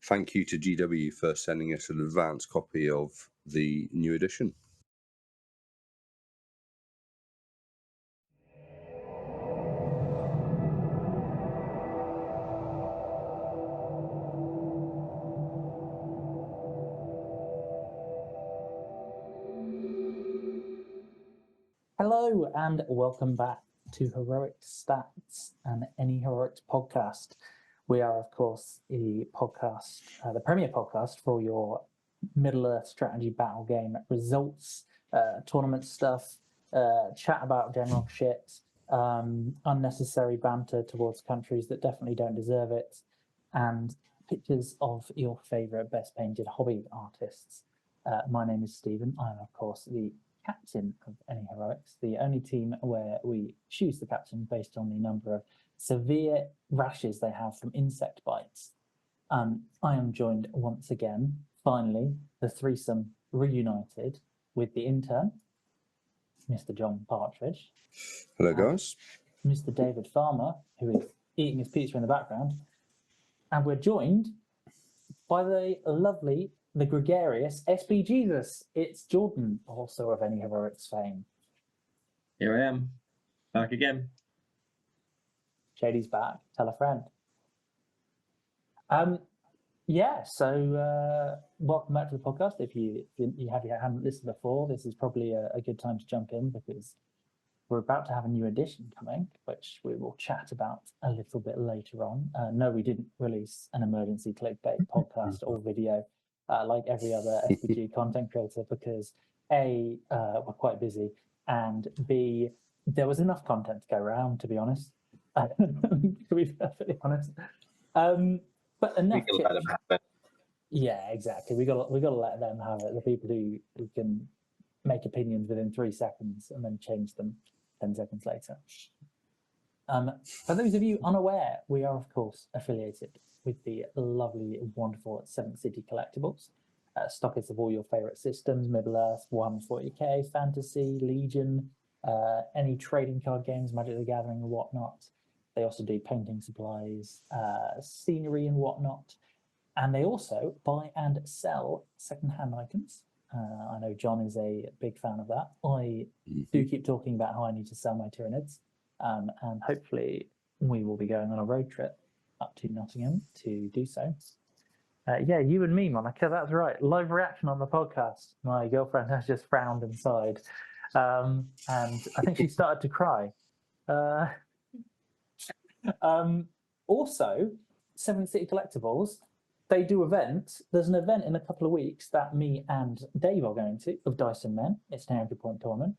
thank you to GW for sending us an advance copy of the new edition. Hello and welcome back to Heroic Stats and Any Heroics podcast. We are, of course, the podcast, the premier podcast for your Middle-earth strategy battle game results, tournament stuff, chat about general shit, unnecessary banter towards countries that definitely don't deserve it, and pictures of your favourite best painted hobby artists. My name is Stephen. I am, of course, the captain of Any Heroics, the only team where we choose the captain based on the number of severe rashes they have from insect bites. I am joined once again, finally, the threesome reunited with the intern, Mr. John Partridge. Hello, guys. Mr. David Farmer, who is eating his pizza in the background. And we're joined by the lovely, the gregarious SB Jesus. It's Jordan, also of Any Heroics fame. Here I am, back again. Shady's back. Tell a friend. So welcome back to the podcast. If you haven't listened before, this is probably a good time to jump in because we're about to have a new edition coming, which we will chat about a little bit later on. No, we didn't release an emergency clickbait podcast or video like every other SBG content creator because A, we're quite busy, and B, there was enough content to go around, to be honest. To be perfectly honest. But enough. We can let them have it. Yeah, exactly. We got to let them have it. The people who can make opinions within 3 seconds and then change them 10 seconds later. For those of you unaware, we are, of course, affiliated with the lovely, wonderful 7th City Collectibles, stockists of all your favourite systems, Middle-earth, Warhammer 40k, Fantasy, Legion, any trading card games, Magic the Gathering and whatnot. They also do painting supplies, scenery and whatnot. And they also buy and sell second-hand items. I know John is a big fan of that. I do keep talking about how I need to sell my Tyranids. And hopefully we will be going on a road trip up to Nottingham to do so. Yeah, you and me, Monica, that's right. Live reaction on the podcast. My girlfriend has just frowned and sighed. And I think she started to cry. Also, 7th City Collectibles, they do events. There's an event in a couple of weeks that me and Dave are going to of Dice and Men. It's an 100-point tournament.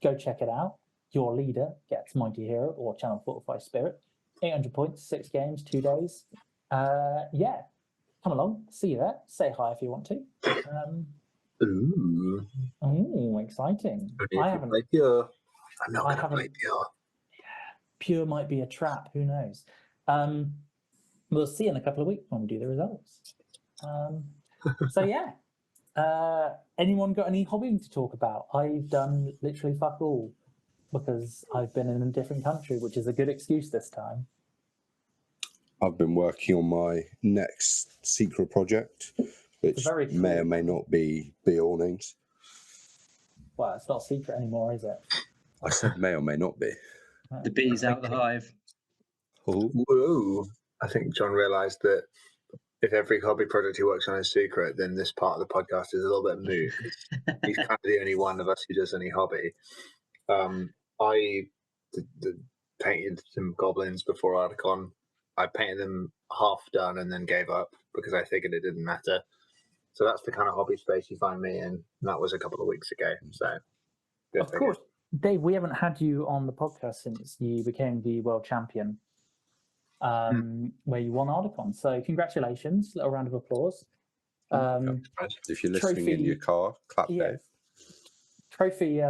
Go check it out. Your leader gets Mighty Hero or Channel 45 Spirit. 800 points, 6 games, 2 days. Yeah, come along. See you there. Say hi if you want to. Ooh, exciting. I haven't played Pure. I'm not going to play Pure. Pure might be a trap. Who knows? We'll see in a couple of weeks when we do the results. So yeah. Anyone got any hobbying to talk about? I've done literally fuck all because I've been in a different country, which is a good excuse this time. I've been working on my next secret project, which may or may not be awnings. Well, it's not secret anymore, is it? I said may or may not be. The bee's out the hive. Oh. Whoa. I think John realised that if every hobby project he works on is secret, then this part of the podcast is a little bit moot. He's kind of the only one of us who does any hobby. I painted some goblins before Articon. I painted them half done and then gave up because I figured it didn't matter. So that's the kind of hobby space you find me in. That was a couple of weeks ago. So, of course, Dave, we haven't had you on the podcast since you became the world champion, where you won Articon. So congratulations, little round of applause. If you're listening in your car, clap, Dave. Trophy,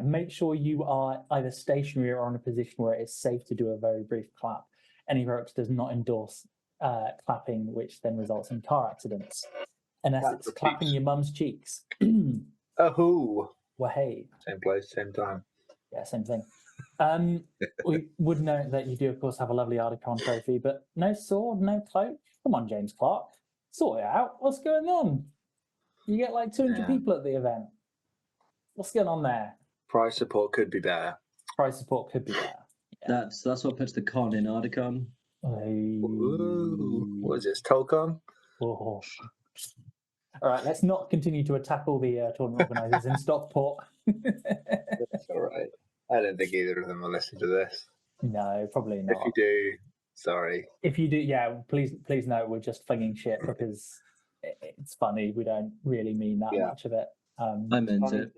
make sure you are either stationary or in a position where it is safe to do a very brief clap. Any Heroics does not endorse clapping, which then results in car accidents. Unless it's clapping your mum's cheeks. Oh, well, hey. Same place, same time. Yeah, same thing. We would note that you do, of course, have a lovely Articon trophy, but no sword, no cloak. Come on, James Clark. Sort it out. What's going on? You get like 200 Yeah. people at the event. What's going on there? Prize support could be better. Price support could be better. That's what puts the con in Ardicon. Ooh, what is this, Tolcon? Oh. All right, let's not continue to attack all the tournament organisers in Stockport. That's all right. I don't think either of them will listen to this. No, probably not. If you do, sorry. If you do, yeah, please note we're just flinging shit because it's funny. We don't really mean that much of it. I meant it.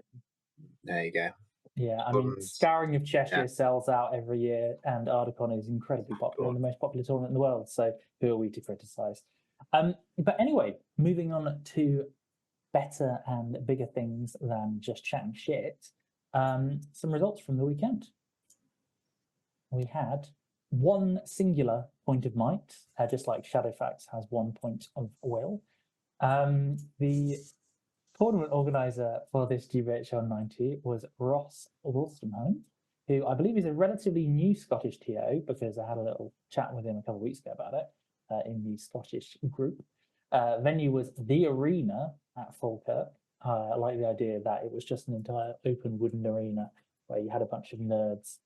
There you go. Yeah, I mean, Scouring of Cheshire Yeah. sells out every year, and Ardicon is incredibly popular, the most popular tournament in the world. So who are we to criticise? But anyway, moving on to better and bigger things than just chatting shit. Some results from the weekend. We had one singular point of might, just like Shadowfax has 1 point of will. The tournament organizer for this GBHL 90 was Ross Wolstenholme, who I believe is a relatively new Scottish TO, because I had a little chat with him a couple of weeks ago about it in the Scottish group. Venue was the Arena at Falkirk. I like the idea that it was just an entire open wooden arena where you had a bunch of nerds.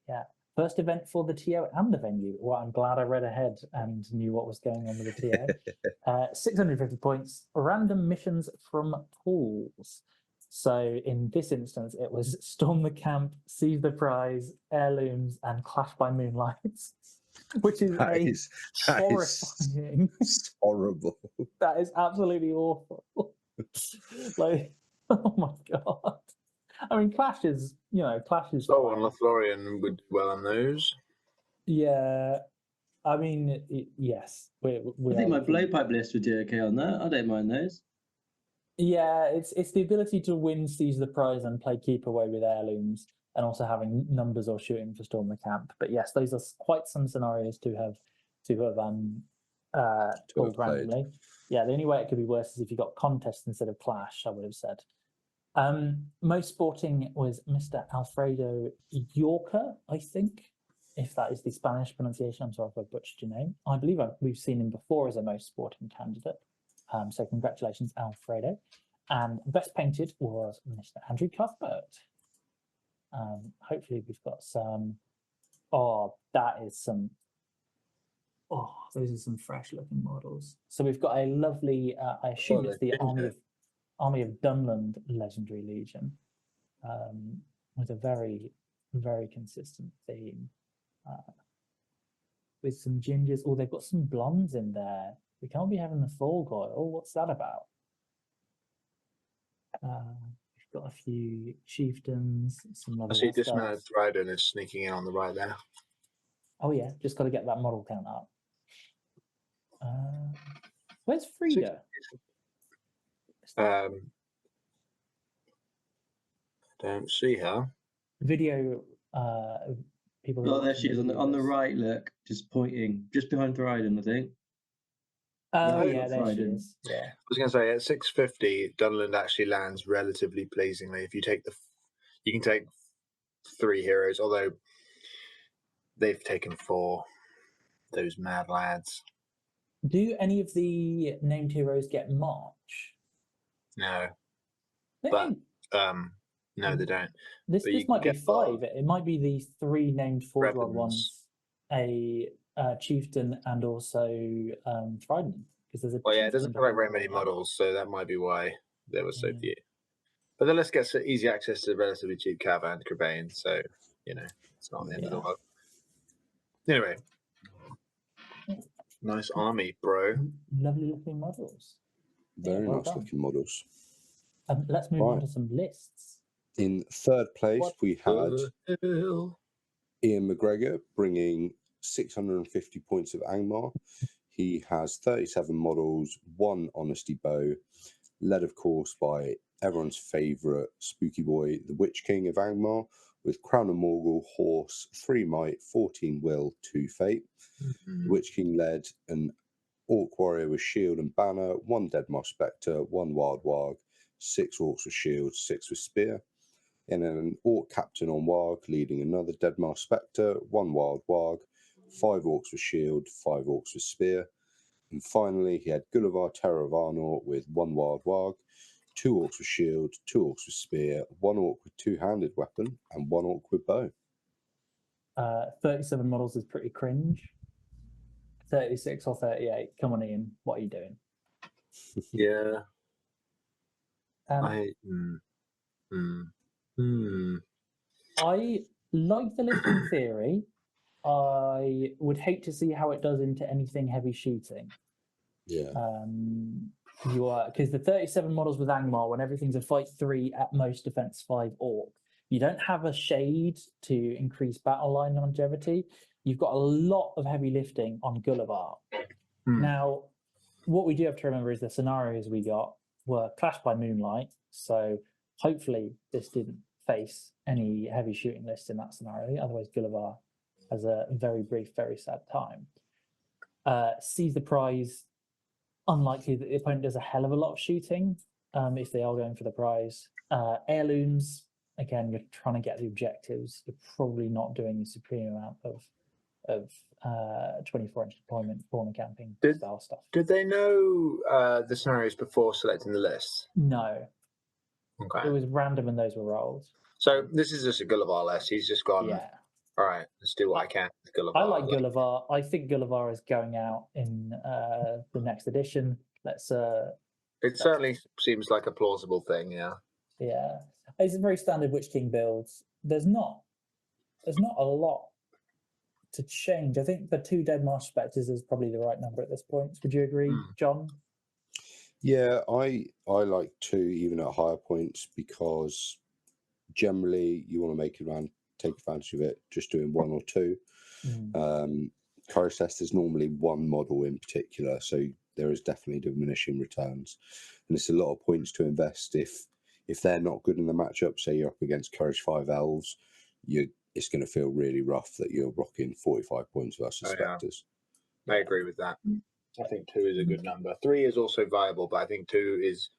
Yeah, first event for the TO and the venue. Well, I'm glad I read ahead and knew what was going on with the TO. 650 points, random missions from pools. So in this instance, it was Storm the Camp, Seize the Prize, Heirlooms, and Clash by Moonlight, which is horrifying. It's horrible. That is absolutely awful. Like, oh my god. I mean, Clash is. So on Lothlorien would do well on those. Yeah, I mean, yes. I think my blowpipe list would do okay on that. I don't mind those. Yeah, it's the ability to win, seize the prize, and play keep away with heirlooms, and also having numbers or shooting for Storm the Camp. But yes, those are quite some scenarios to have pulled randomly. Yeah, the only way it could be worse is if you got contest instead of Clash, I would have said. Most sporting was Mr. Alfredo Yorker, I think, if that is the Spanish pronunciation. I'm sorry if I butchered your name. I believe we've seen him before as a most sporting candidate. So congratulations, Alfredo. And best painted was Mr. Andrew Cuthbert. Hopefully we've got some. Oh, that is some. Oh, those are some fresh looking models. So we've got a lovely. I assume it's the Army of Dunland Legendary Legion, with a very, very consistent theme. With some gingers. Oh, they've got some blondes in there. We can't be having the Thorgoyle. What's that about? We've got a few chieftains. Some I see dismounted Thryden is sneaking in on the right there. Oh yeah, just got to get that model count up. Where's Frida? Don't see her. Video people. Oh, there she is on the right. Look, just pointing, just behind Thryden, I think. Oh yeah, there she is. Yeah. I was going to say at 650, Dunland actually lands relatively pleasingly. If you take you can take 3 heroes, although they've taken 4. Those mad lads. Do any of the named heroes get March? No, But no, they don't. This might be 5. It might be the 3 named Forgod ones, a chieftain, and also Trident. Because there's a. Well, yeah, it doesn't provide very many models, so that might be why there were so few. But then let's get easy access to relatively cheap Cav and Crebain, so it's not the end of the world. Anyway, nice army, bro. Lovely looking models. Very nice looking models. Let's move on to some lists. In third place, we had Ian McGregor bringing 650 points of Angmar. He has 37 models, 1 Honesty Bow, led, of course, by everyone's favourite spooky boy, the Witch King of Angmar, with Crown and Morgul, Horse, 3 Might, 14 Will, 2 Fate. The Witch King led an Orc Warrior with Shield and Banner, 1 Deadmar Spectre, 1 Wild Warg, 6 Orcs with Shield, 6 with Spear. And then an Orc Captain on Warg, leading another Deadmar Spectre, 1 Wild Warg, 5 Orcs with Shield, 5 Orcs with Spear. And finally, he had Gullivar, Terror of Arnor with 1 Wild Warg, 2 Orcs with Shield, 2 Orcs with Spear, 1 Orc with 2-handed weapon, and 1 Orc with bow. 37 models is pretty cringe. 36 or 38. Come on, Ian. What are you doing? Yeah. I like the list in theory. I would hate to see how it does into anything heavy shooting. Yeah. You are, because the 37 models with Angmar, when everything's a fight 3 at most defense 5 orc, you don't have a shade to increase battle line longevity. You've got a lot of heavy lifting on Gullivar. Now, what we do have to remember is the scenarios we got were Clash by Moonlight, so hopefully this didn't face any heavy shooting lists in that scenario. Otherwise, Gullivar has a very brief, very sad time. Seize the prize. Unlikely that the opponent does a hell of a lot of shooting if they are going for the prize. Heirlooms, again, you're trying to get the objectives. You're probably not doing a supreme amount of 24-inch deployment, corner camping style stuff. Did they know the scenarios before selecting the list? No. Okay. It was random and those were rolled. So this is just a Gullivar list. He's just gone, Yeah. all right, let's do what I can with Gullivar. I like Gullivar. I think Gullivar is going out in the next edition. It certainly seems like a plausible thing, yeah. Yeah. It's a very standard Witch King build. There's not a lot to change. I think the 2 Dead Marsh Spectres is probably the right number at this point. Would you agree, John? Yeah, I like 2 even at higher points because generally you want to make it around, take advantage of it, just doing 1 or 2. Courage Test is normally 1 model in particular, so there is definitely diminishing returns. And it's a lot of points to invest if they're not good in the matchup, say you're up against Courage 5 Elves, it's going to feel really rough that you're rocking 45 points versus Spectres. I agree with that. I think 2 is a good number. 3 is also viable, but I think 2 is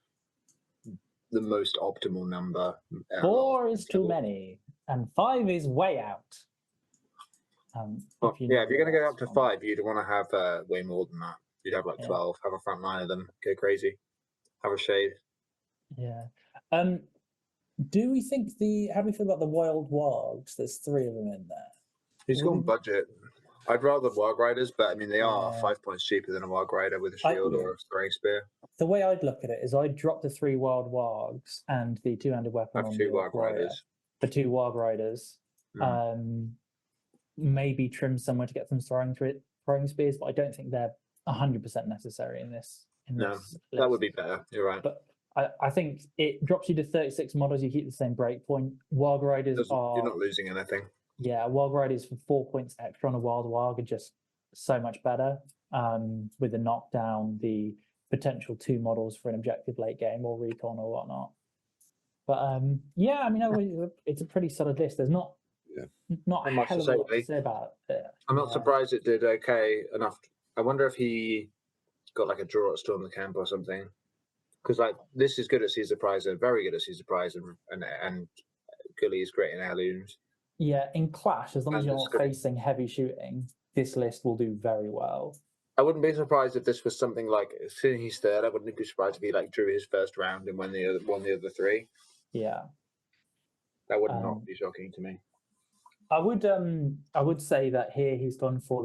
the most optimal number. 4 is too many, and 5 is way out. If you're going to go up to 5, you'd want to have way more than that. You'd have like 12, have a front line of them, go crazy, have a shade. Yeah. Do we think how do we feel about the Wild Wargs? There's 3 of them in there. He's gone budget. I'd rather Warg Riders, but I mean, they are 5 points cheaper than a Warg Rider with a shield or a throwing spear. The way I'd look at it is I'd drop the 3 Wild Wargs and the 2-handed weapon on 2 Warg Riders. The 2 Warg Riders. Maybe trim somewhere to get some throwing spears, but I don't think they're 100% necessary in this. That would be better. You're right. But I think it drops you to 36 models. You keep the same breakpoint. Warg Riders you're not losing anything. Yeah, Warg Riders for 4 points extra on a Wild Warg are just so much better. With the knockdown, the potential 2 models for an objective late game or recon or whatnot. But I mean, it's a pretty solid list. There's not a hell of a lot to say about it. I'm not surprised it did okay enough. I wonder if he got like a draw at Storm the Camp or something. Because like this is good at Seize the Prize and very good at Seize the Prize and Gully is great in heirlooms. Yeah, in Clash, as long as you're not facing heavy shooting, this list will do very well. I wouldn't be surprised if this was something like, seeing he's third, I wouldn't be surprised if he like drew his first round and won the other 3. Yeah. That would not be shocking to me. I would say that here he's gone for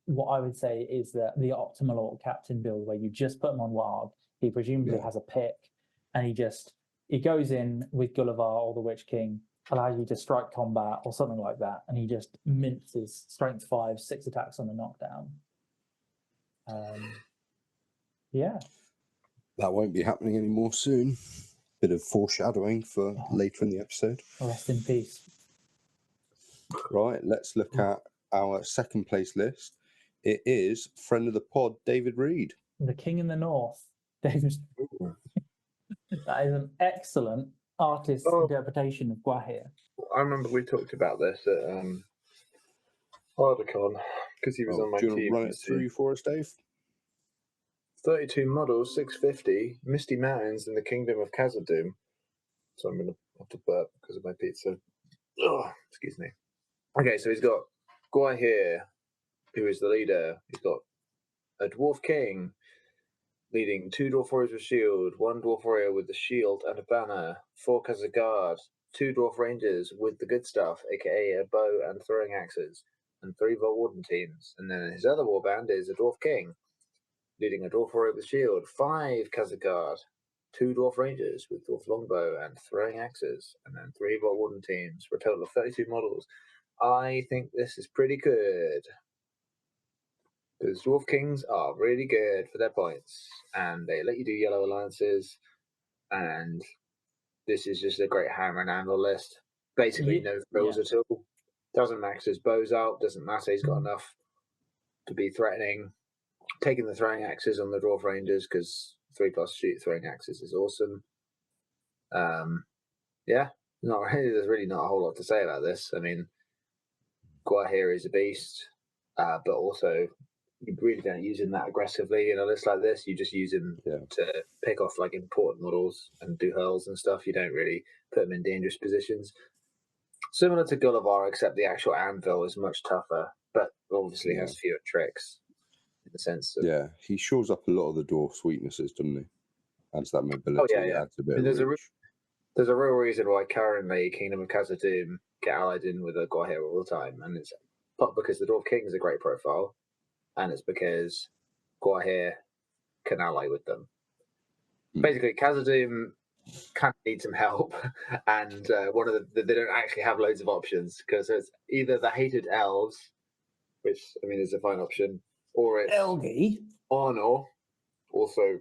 what I would say is the optimal Orc Captain build where you just put him on Warg. He presumably has a pick, and he goes in with Gullivar or the Witch King, allows you to strike combat or something like that, and he just minces strength 5, 6 attacks on the knockdown. That won't be happening anymore soon. Bit of foreshadowing for later in the episode. Rest in peace. Right, let's look at our second place list. It is friend of the pod, David Reed. The King in the North. David. That is an excellent artist's interpretation of Gwahir. I remember we talked about this at Ardacon because he was on my team. Do you want to run it through for us, Dave? 32 models, 650, Misty Mountains in the Kingdom of Khazad-dûm. So I'm going to have to burp because of my pizza. Excuse me. Okay, so he's got Gwahir, who is the leader. He's got a Dwarf King, leading 2 Dwarf Warriors with shield, 1 Dwarf Warrior with the shield and a banner, 4 Khazar, 2 Dwarf Rangers with the good stuff, aka a bow and throwing axes, and 3 Vault Warden teams. And then his other warband is a Dwarf King, leading a Dwarf Warrior with shield, 5 Khazar, 2 Dwarf Rangers with Dwarf Longbow and throwing axes, and then 3 Vault Warden teams for a total of 32 models. I think this is pretty good. Because Dwarf Kings are really good for their points, and they let you do yellow alliances, and this is just a great hammer and anvil list. Basically, no frills at all. Doesn't max his bows out, doesn't matter, he's got enough to be threatening. Taking the throwing axes on the Dwarf Rangers, because 3+ shoot throwing axes is awesome. Yeah, there's really not a whole lot to say about this. I mean, Guahir is a beast, but also you really don't use him that aggressively in a list like this. You just use him to pick off like important models and do hurls and stuff. You don't really put him in dangerous positions. Similar to Gullivar, except the actual anvil is much tougher, but obviously has fewer tricks in the sense of... he shores up a lot of the dwarf's weaknesses, doesn't he? Adds that mobility, adds a bit of reach. There's a real reason why currently Kingdom of Khazad-dûm get allied in with a Guahir all the time, and it's not because the Dwarf King is a great profile, and it's because Guahir can ally with them. Basically, Khazad-dûm kind of need some help, and they don't actually have loads of options, because it's either the hated elves, which I mean is a fine option, or it's Elgi. Arnor, also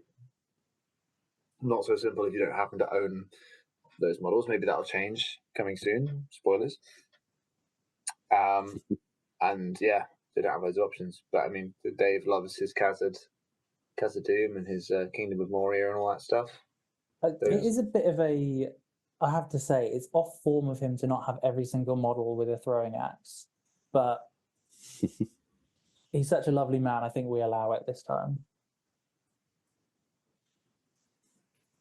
not so simple if you don't happen to own those models. Maybe that'll change coming soon. Spoilers. And yeah, they don't have those options. But I mean, Dave loves his Khazad-dûm and his Kingdom of Moria and all that stuff. It is a bit of a, I have to say, it's off form of him to not have every single model with a throwing axe. But he's such a lovely man. I think we allow it this time.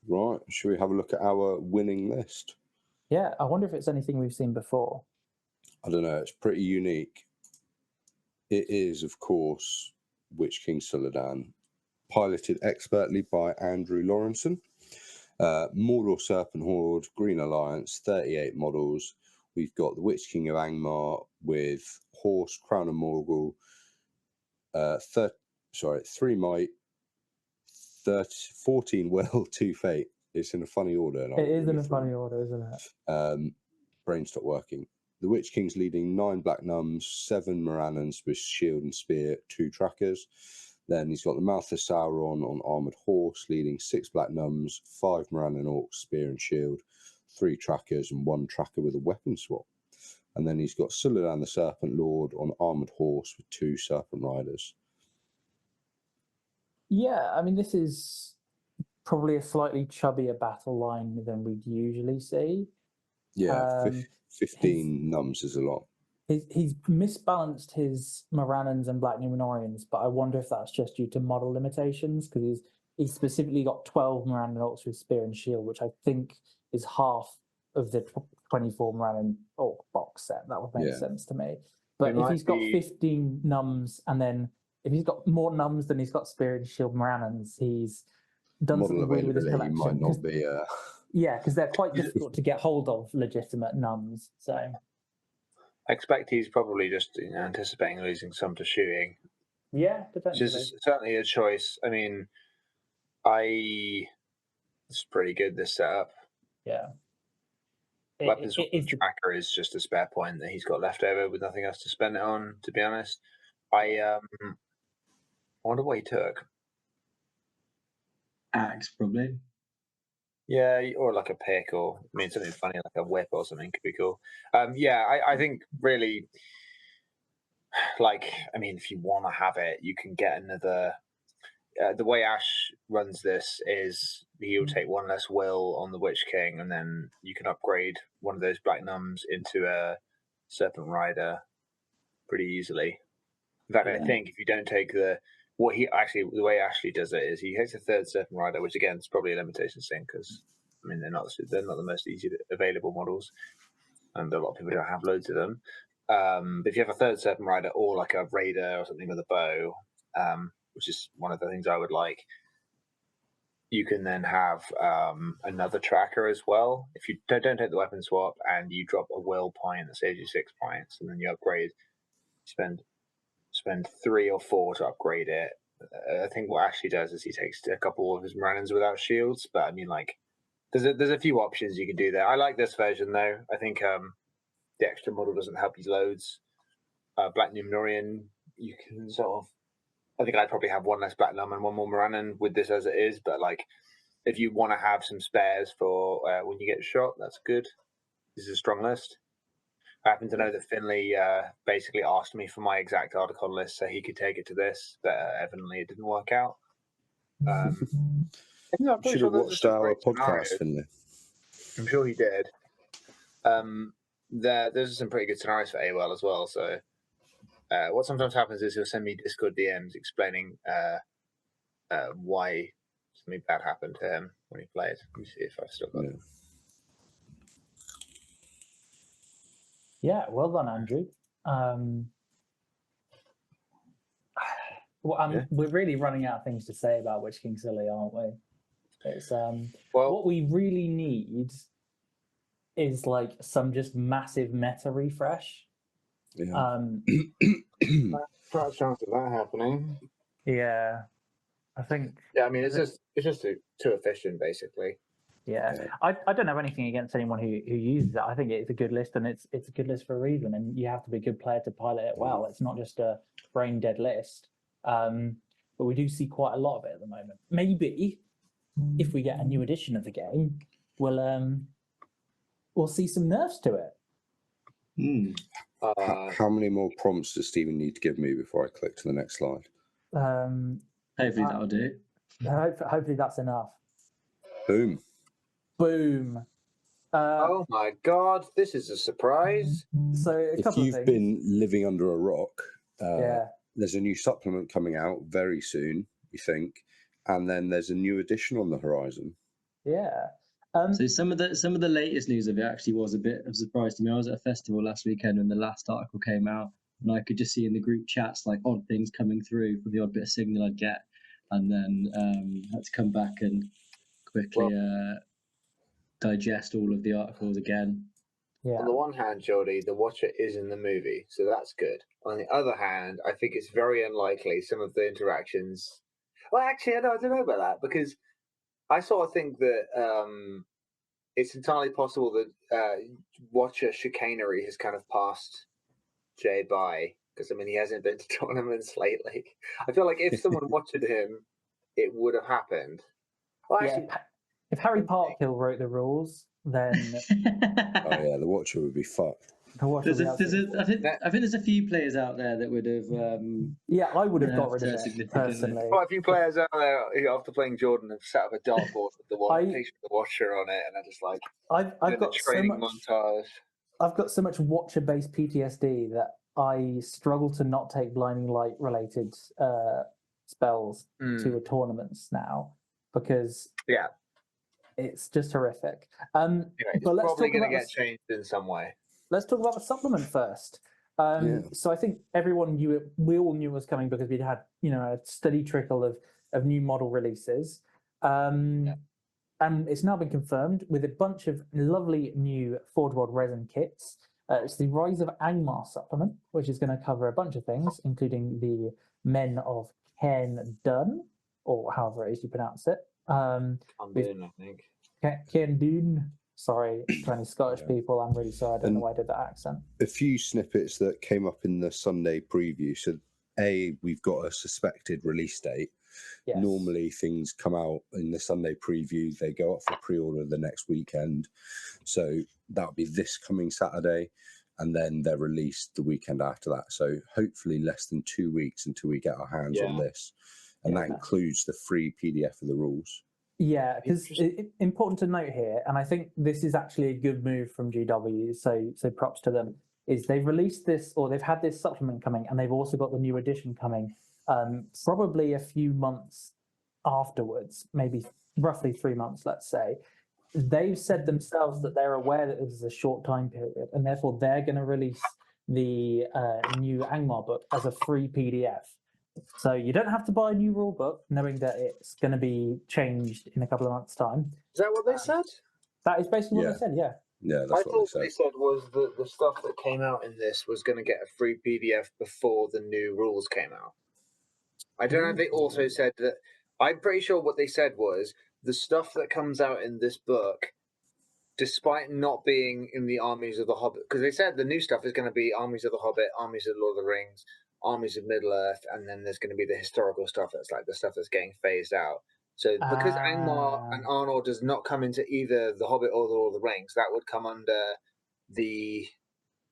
Right, should we have a look at our winning list? Yeah, I wonder if it's anything we've seen before. I don't know, it's pretty unique. It is, of course, Witch King Suladan, piloted expertly by Andrew Lawrenson. Mordor Serpent Horde, Green Alliance, 38 models. We've got the Witch King of Angmar with Horse, Crown of Morgul, 3 Might, 14 Will, 2 Fate. It's in a funny order. It is in a funny order, isn't it? Brain stopped working. The Witch King's leading 9 Black Nuns, 7 Morannons with Shield and Spear, 2 Trackers. Then he's got the Mouth of Sauron on Armoured Horse, leading 6 Black Nuns, 5 Morannon Orcs, Spear and Shield, 3 Trackers, and 1 Tracker with a weapon swap. And then he's got Suladan the Serpent Lord on Armoured Horse with 2 Serpent Riders. Yeah, I mean, this is probably a slightly chubbier battle line than we'd usually see. Yeah, 15 Nums is a lot. He's misbalanced his Morannons and Black Numenorians, but I wonder if that's just due to model limitations, because he's specifically got 12 Morannon Orcs with Spear and Shield, which I think is half of the 24 Morannon Orc box set. That would make sense to me. But if he's got 15 Nums, and then if he's got more Nums than he's got Spear and Shield Morannons, he's done something weird with his collection. Might not be. Yeah, because they're quite difficult to get hold of, legitimate Nums. So I expect he's probably just anticipating losing some to shooting. Yeah, potentially. Which is certainly a choice. I mean, it's pretty good, this setup. Yeah. Weapons Tracker is just a spare point that he's got left over with nothing else to spend it on, to be honest. I wonder what he took. Axe, probably. Yeah, or like a pick, or I mean something funny like a whip or something could be cool. I think really, like, I mean, if you want to have it, you can get another. The way Ash runs this is he'll take 1 less will on the Witch King, and then you can upgrade one of those Black Nums into a Serpent Rider pretty easily. In fact, I think if you don't take the way Ashley does it is he takes a 3rd Serpent Rider, which again is probably a limitation thing, because I mean they're not the most easy available models, and a lot of people don't have loads of them. But if you have a 3rd Serpent Rider or like a Raider or something with a bow, which is one of the things I would like. You can then have another tracker as well. If you don't take the weapon swap and you drop a will point that saves you 6 points, and then you upgrade, spend 3 or 4 to upgrade it. I think what Ashley does is he takes a couple of his Morannons without shields, but I mean, like, there's a few options you can do there. I like this version though. I think the extra model doesn't help you loads. Black Numenorean, you can sort of. I think I'd probably have 1 less Black Lum and 1 more Morannon with this as it is, but like, if you want to have some spares for when you get shot, that's good. This is a strong list. I happen to know that Finley basically asked me for my exact Articon list so he could take it to this, but evidently it didn't work out. You should have watched our podcast, Finley. I'm sure he did. There's some pretty good scenarios for AWOL as well. So what sometimes happens is he'll send me Discord DMs explaining why something bad happened to him when he played. Let me see if I've still got it. Yeah, well done, Andrew. We're really running out of things to say about Witch King Silly, aren't we? It's what we really need is like some just massive meta refresh. Yeah. Quite a chance of that happening. Yeah, I think. Yeah, I mean, it's just too efficient, basically. Yeah. I don't have anything against anyone who uses it. I think it's a good list, and it's a good list for a reason. And you have to be a good player to pilot it well. It's not just a brain dead list. But we do see quite a lot of it at the moment. Maybe if we get a new edition of the game, we'll see some nerfs to it. How many more prompts does Stephen need to give me before I click to the next slide? Hopefully that'll do. Hopefully that's enough. Boom. Boom. Oh my God, this is a surprise. So if you've been living under a rock, there's a new supplement coming out very soon, we think, and then there's a new edition on the horizon. Yeah. So some of the latest news of it actually was a bit of a surprise to me. I was at a festival last weekend when the last article came out, and I could just see in the group chats like odd things coming through for the odd bit of signal I'd get, and then had to come back and quickly digest all of the articles again. Yeah. On the one hand, Jody, the Watcher is in the movie, so that's good. On the other hand, I think it's very unlikely some of the interactions. Well, actually, I don't know about that, because I sort of think that it's entirely possible that Watcher chicanery has kind of passed Jay by, because I mean he hasn't been to tournaments lately. I feel like if someone watched him, it would have happened. Well, actually, if Harry Parkhill wrote the rules, then oh yeah, the Watcher would be fucked. I think there's a few players out there that would have. I would have got rid of it personally. Quite a few players out there who, after playing Jordan, have set up a dartboard with the Watcher on it, and are just like, I've got training montage. I've got so much Watcher-based PTSD that I struggle to not take Blinding Light related spells to tournaments now, because it's just horrific. Anyway, it's but let's probably talk going to about get changed in some way. Let's talk about the supplement first. So I think everyone knew it. We all knew it was coming because we'd had, a steady trickle of new model releases. And it's now been confirmed with a bunch of lovely new Forge World resin kits. It's the Rise of Angmar supplement, which is going to cover a bunch of things, including the Men of Cairn Dun, or however it is you pronounce it. Cairn Dun, I think. Cairn Dun. Sorry to any Scottish people. I'm really sorry. I don't know why I did that accent. A few snippets that came up in the Sunday preview. So, we've got a suspected release date. Yes. Normally, things come out in the Sunday preview. They go up for pre-order the next weekend. So that'll be this coming Saturday, and then they're released the weekend after that. So hopefully less than 2 weeks until we get our hands on this. And that includes the free PDF of the rules. Yeah, because it's important to note here, and I think this is actually a good move from GW, so props to them, is they've released this, or they've had this supplement coming, and they've also got the new edition coming probably a few months afterwards, maybe roughly 3 months, let's say. They've said themselves that they're aware that this is a short time period, and therefore they're going to release the new Angmar book as a free PDF. So you don't have to buy a new rule book, knowing that it's going to be changed in a couple of months' time. Is that what they said? That is basically what Yeah. they said. Yeah. Yeah, I that's what thought they what they said. said was that the stuff that came out in this was going to get a free PDF before the new rules came out. I don't know if they also said that. I'm pretty sure what they said was the stuff that comes out in this book, despite not being in the Armies of the Hobbit, because they said the new stuff is going to be Armies of the Hobbit, Armies of the Lord of the Rings, Armies of Middle Earth, and then there's going to be the historical stuff that's like the stuff that's getting phased out. So because Angmar and Arnor does not come into either the Hobbit or the Lord of the Rings, that would come under the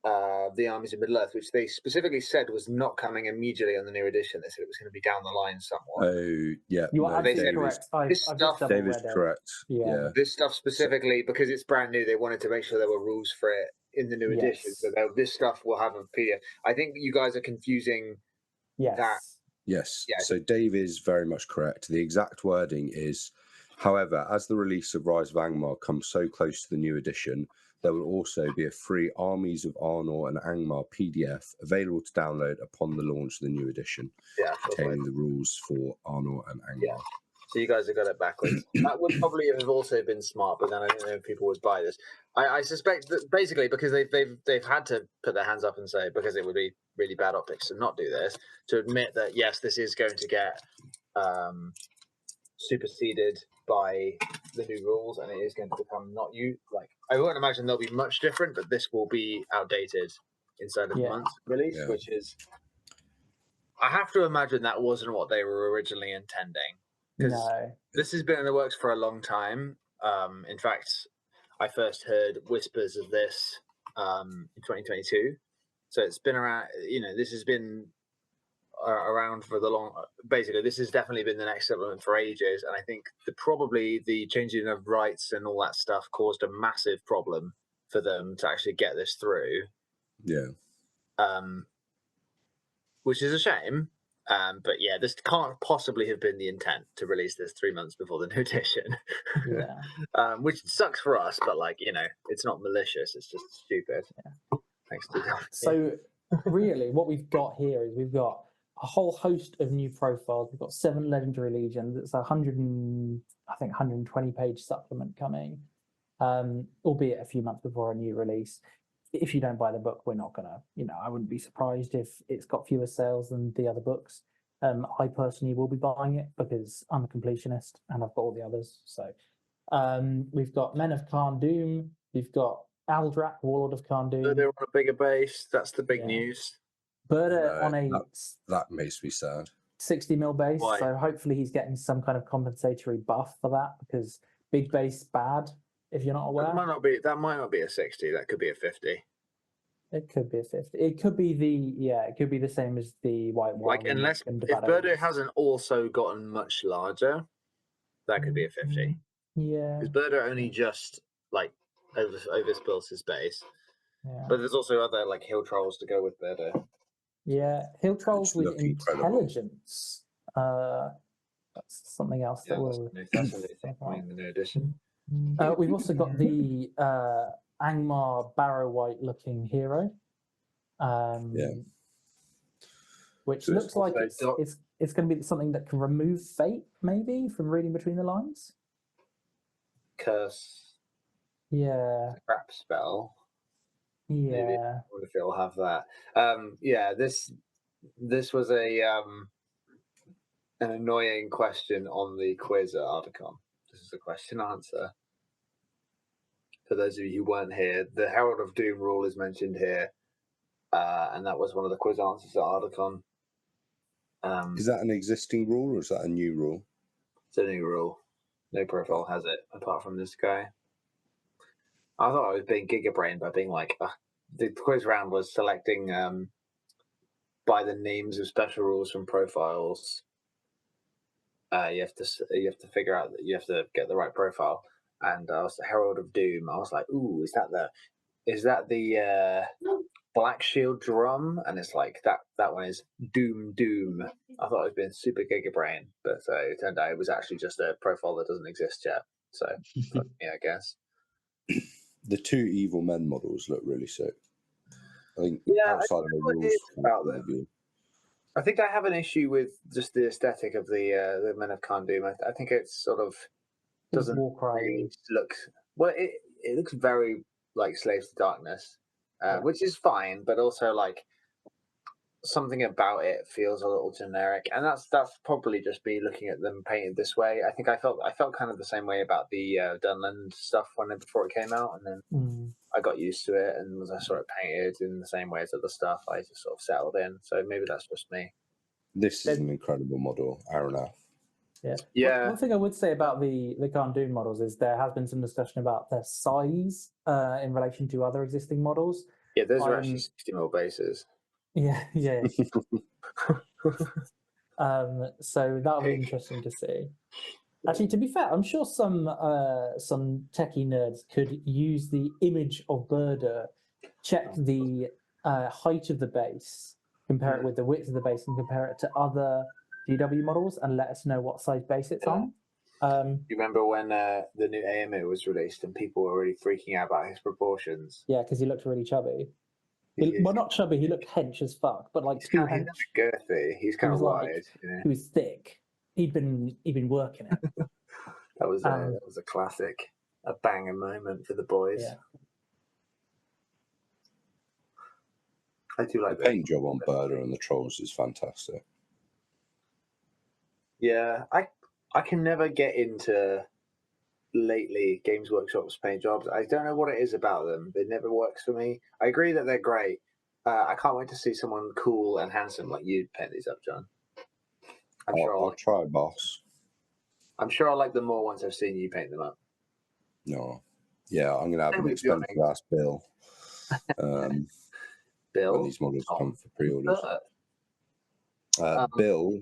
Armies of Middle Earth, which they specifically said was not coming immediately on the new edition. They said it was going to be down the line somewhat. Oh, yeah. You are no, absolutely Dave correct. is, I've this just stuff- double Dave is read it. correct. Yeah. Yeah. This stuff specifically, because it's brand new, they wanted to make sure there were rules for it in the new edition. Yes. So this stuff will have a PDF. I think you guys are confusing Yes. that. Yes. Yeah. So Dave is very much correct. The exact wording is, however, as the release of Rise of Angmar comes so close to the new edition, there will also be a free Armies of Arnor and Angmar PDF available to download upon the launch of the new edition, Yeah. containing the rules for Arnor and Angmar. Yeah. So you guys have got it backwards. That would probably have also been smart, but then I don't know if people would buy this. I suspect that basically because they've had to put their hands up and say, because it would be really bad optics to not do this, to admit that yes, this is going to get superseded by the new rules, and it is going to become not you. Like I won't imagine they'll be much different, but this will be outdated inside of Yeah. months release, Yeah. which is. I have to imagine that wasn't what they were originally intending. Because No. this has been in the works for a long time. In fact, I first heard whispers of this in 2022. So it's been around, this has been around for the long. Basically, this has definitely been the next development for ages. And I think probably the changing of rights and all that stuff caused a massive problem for them to actually get this through. Yeah. Which is a shame. But yeah, this can't possibly have been the intent to release this 3 months before the new edition. Yeah. Which sucks for us, but it's not malicious. It's just stupid. Yeah. Thanks to God. So really, what we've got here is we've got a whole host of new profiles. We've got 7 legendary legions. It's 120 page supplement coming, albeit a few months before a new release. If you don't buy the book, we're not gonna, I wouldn't be surprised if it's got fewer sales than the other books. I personally will be buying it because I'm a completionist and I've got all the others. So we've got Men of Khan Doom. We've got Aldrak, Warlord of Khan Doom. They're on a bigger base. That's the big Yeah. news. Berta on a That makes me sad. 60 mil base. Why? So hopefully he's getting some kind of compensatory buff for that because big base bad. If you're not aware, That might not be a 60. That could be a 50. it could be a 50. It could be it could be the same as the White Wall. Unless if Birdo hasn't also gotten much larger, that could be a 50. Yeah. Because Birdo only just overspills his base. Yeah. But there's also other hill trolls to go with Birdo. Yeah. Hill trolls Which with look incredible. intelligence. That's something else that will. That's a new thing coming in the new edition. We've also got the Angmar Barrow White looking hero. Which So looks like it's going to be something that can remove fate, maybe, from reading between the lines. Curse. Yeah. Crap spell. Yeah. Maybe. I wonder if it'll have that. This was an annoying question on the quiz at Ardacon. This is a question answer. For those of you who weren't here, the Herald of Doom rule is mentioned here, and that was one of the quiz answers at Ardacon. Is that an existing rule or is that a new rule? It's a new rule. No profile has it, apart from this guy. I thought I was being gigabrain by being the quiz round was selecting by the names of special rules from profiles. You have to figure out that you have to get the right profile. And I was the Herald of Doom. I was like, ooh, is that the Black Shield drum? And it's like that one is Doom. I thought I was being super gigabrain, but it turned out it was actually just a profile that doesn't exist yet. So yeah, I guess. The 2 evil men models look really sick. I think Yeah, outside of the rules about them. review. I think I have an issue with just the aesthetic of the Men of Khan Doom. I think it's sort of doesn't really look well. It looks very like Slaves to Darkness, which is fine, but also like something about it feels a little generic, and that's probably just me looking at them painted this way. I think I felt kind of the same way about the Dunland stuff before it came out, and then I got used to it, and as I saw it painted in the same way as other stuff, I just sort of settled in. So maybe that's just me. This is an incredible model, Aranaf. Yeah. One thing I would say about the Khan Doom models is there has been some discussion about their size in relation to other existing models. Yeah, those are actually 60mm bases. Yeah. So that'll be interesting to see. Actually, to be fair, I'm sure some techie nerds could use the image of Burda, check the height of the base, compare it with the width of the base, and compare it to other GW models, and let us know what size base it's on. You remember when the new AMO was released and people were really freaking out about his proportions? Yeah, because he looked really chubby. Well, not chubby. He looked hench as fuck, but like too hench. He's girthy. He's kind of wide. Like, you know? He was thick. He'd been working it. That was a classic, a banger moment for the boys. Yeah. I do like the paint job on Burda and the trolls is fantastic. Yeah, I can never get into lately Games Workshop's paint jobs. I don't know what it is about them. It never works for me. I agree that they're great. I can't wait to see someone cool and handsome like you paint these up, John. I'll try, boss. I'm sure I'll like them more once I've seen you paint them up. No. Yeah, I'm going to have an expensive ass bill. Bill? When these models come for pre-orders. Bill,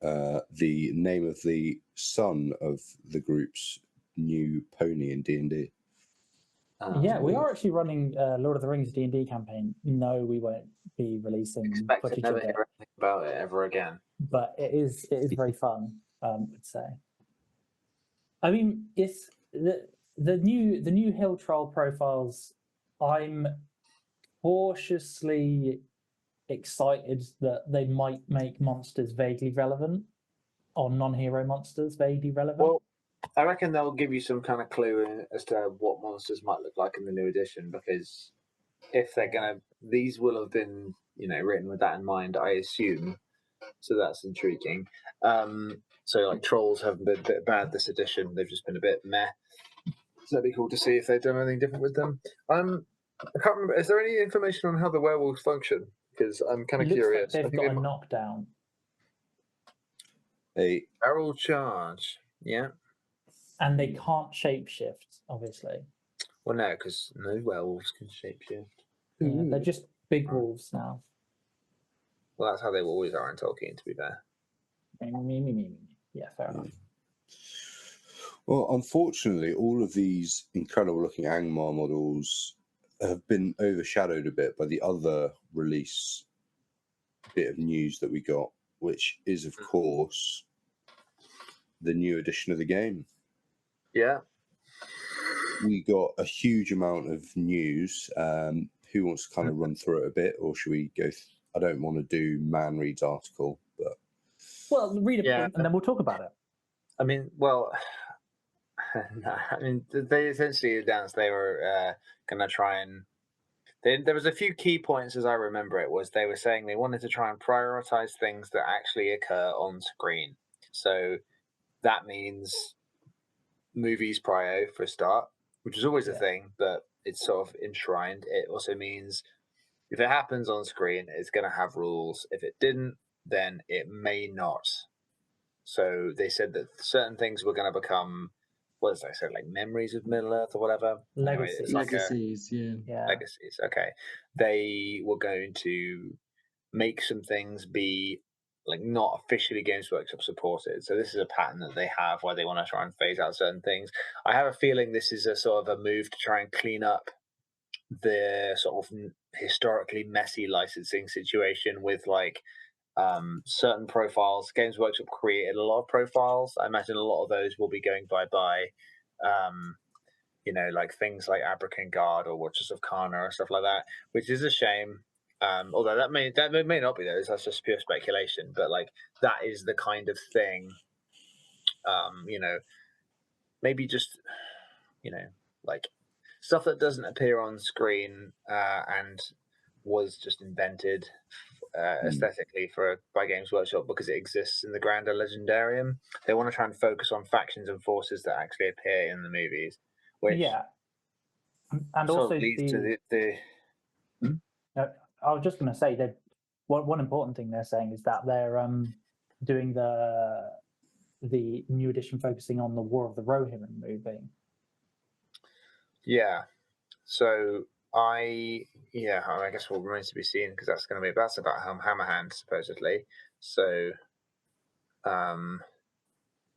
the name of the son of the group's new pony in D&D. Yeah, we are actually running Lord of the Rings D&D campaign. No, we won't be releasing footage of it. Never hear about it ever again. But it is very fun, I would say. I mean, it's the new Hill Troll profiles. I'm cautiously excited that they might make monsters vaguely relevant, or non-hero monsters vaguely relevant. Well, I reckon they'll give you some kind of clue as to what monsters might look like in the new edition, because if they're these will have been, written with that in mind, I assume. So that's intriguing. So like trolls haven't been a bit bad this edition; they've just been a bit meh. So that'd be cool to see if they've done anything different with them. I can't remember. Is there any information on how the werewolves function? Because I'm kind of curious. Like they've got a knockdown. A barrel charge. Yeah. And they can't shapeshift, obviously. Well, no, because no werewolves can shapeshift. Yeah, they're just big wolves now. Well, that's how they always are in Tolkien, to be fair. Yeah, fair enough. Well, unfortunately, all of these incredible-looking Angmar models have been overshadowed a bit by the other release bit of news that we got, which is, of course, the new edition of the game. Yeah. We got a huge amount of news. Who wants to kind of run through it a bit, or should we go? I don't want to do Man Reed's article, but read it and then we'll talk about it. I mean, they essentially announced they were going to try and. There was a few key points, as I remember it, was they were saying they wanted to try and prioritize things that actually occur on screen. So that means movies prio for a start, which is always a thing, but it's sort of enshrined. It also means if it happens on screen, it's going to have rules. If it didn't, then it may not. So they said that certain things were going to become, what did I say, like memories of Middle Earth or whatever? Legacies. Legacies, yeah. Legacies, okay. They were going to make some things be like not officially Games Workshop supported. So this is a pattern that they have where they want to try and phase out certain things. I have a feeling this is a sort of a move to try and clean up the sort of historically messy licensing situation with like certain profiles. Games Workshop created a lot of profiles. I imagine a lot of those will be going bye-bye. Like things like Abrakan Guard or Watchers of Kana or stuff like that, which is a shame. Although that may not be those. That's just pure speculation. But like that is the kind of thing. Maybe just like stuff that doesn't appear on screen and was just invented aesthetically by Games Workshop because it exists in the grander legendarium. They want to try and focus on factions and forces that actually appear in the movies, which and also leads to the I was just going to say that one important thing they're saying is that they're doing the new edition focusing on the War of the Rohirrim movie. Yeah. So I guess what remains to be seen because that's about Hammerhand supposedly. So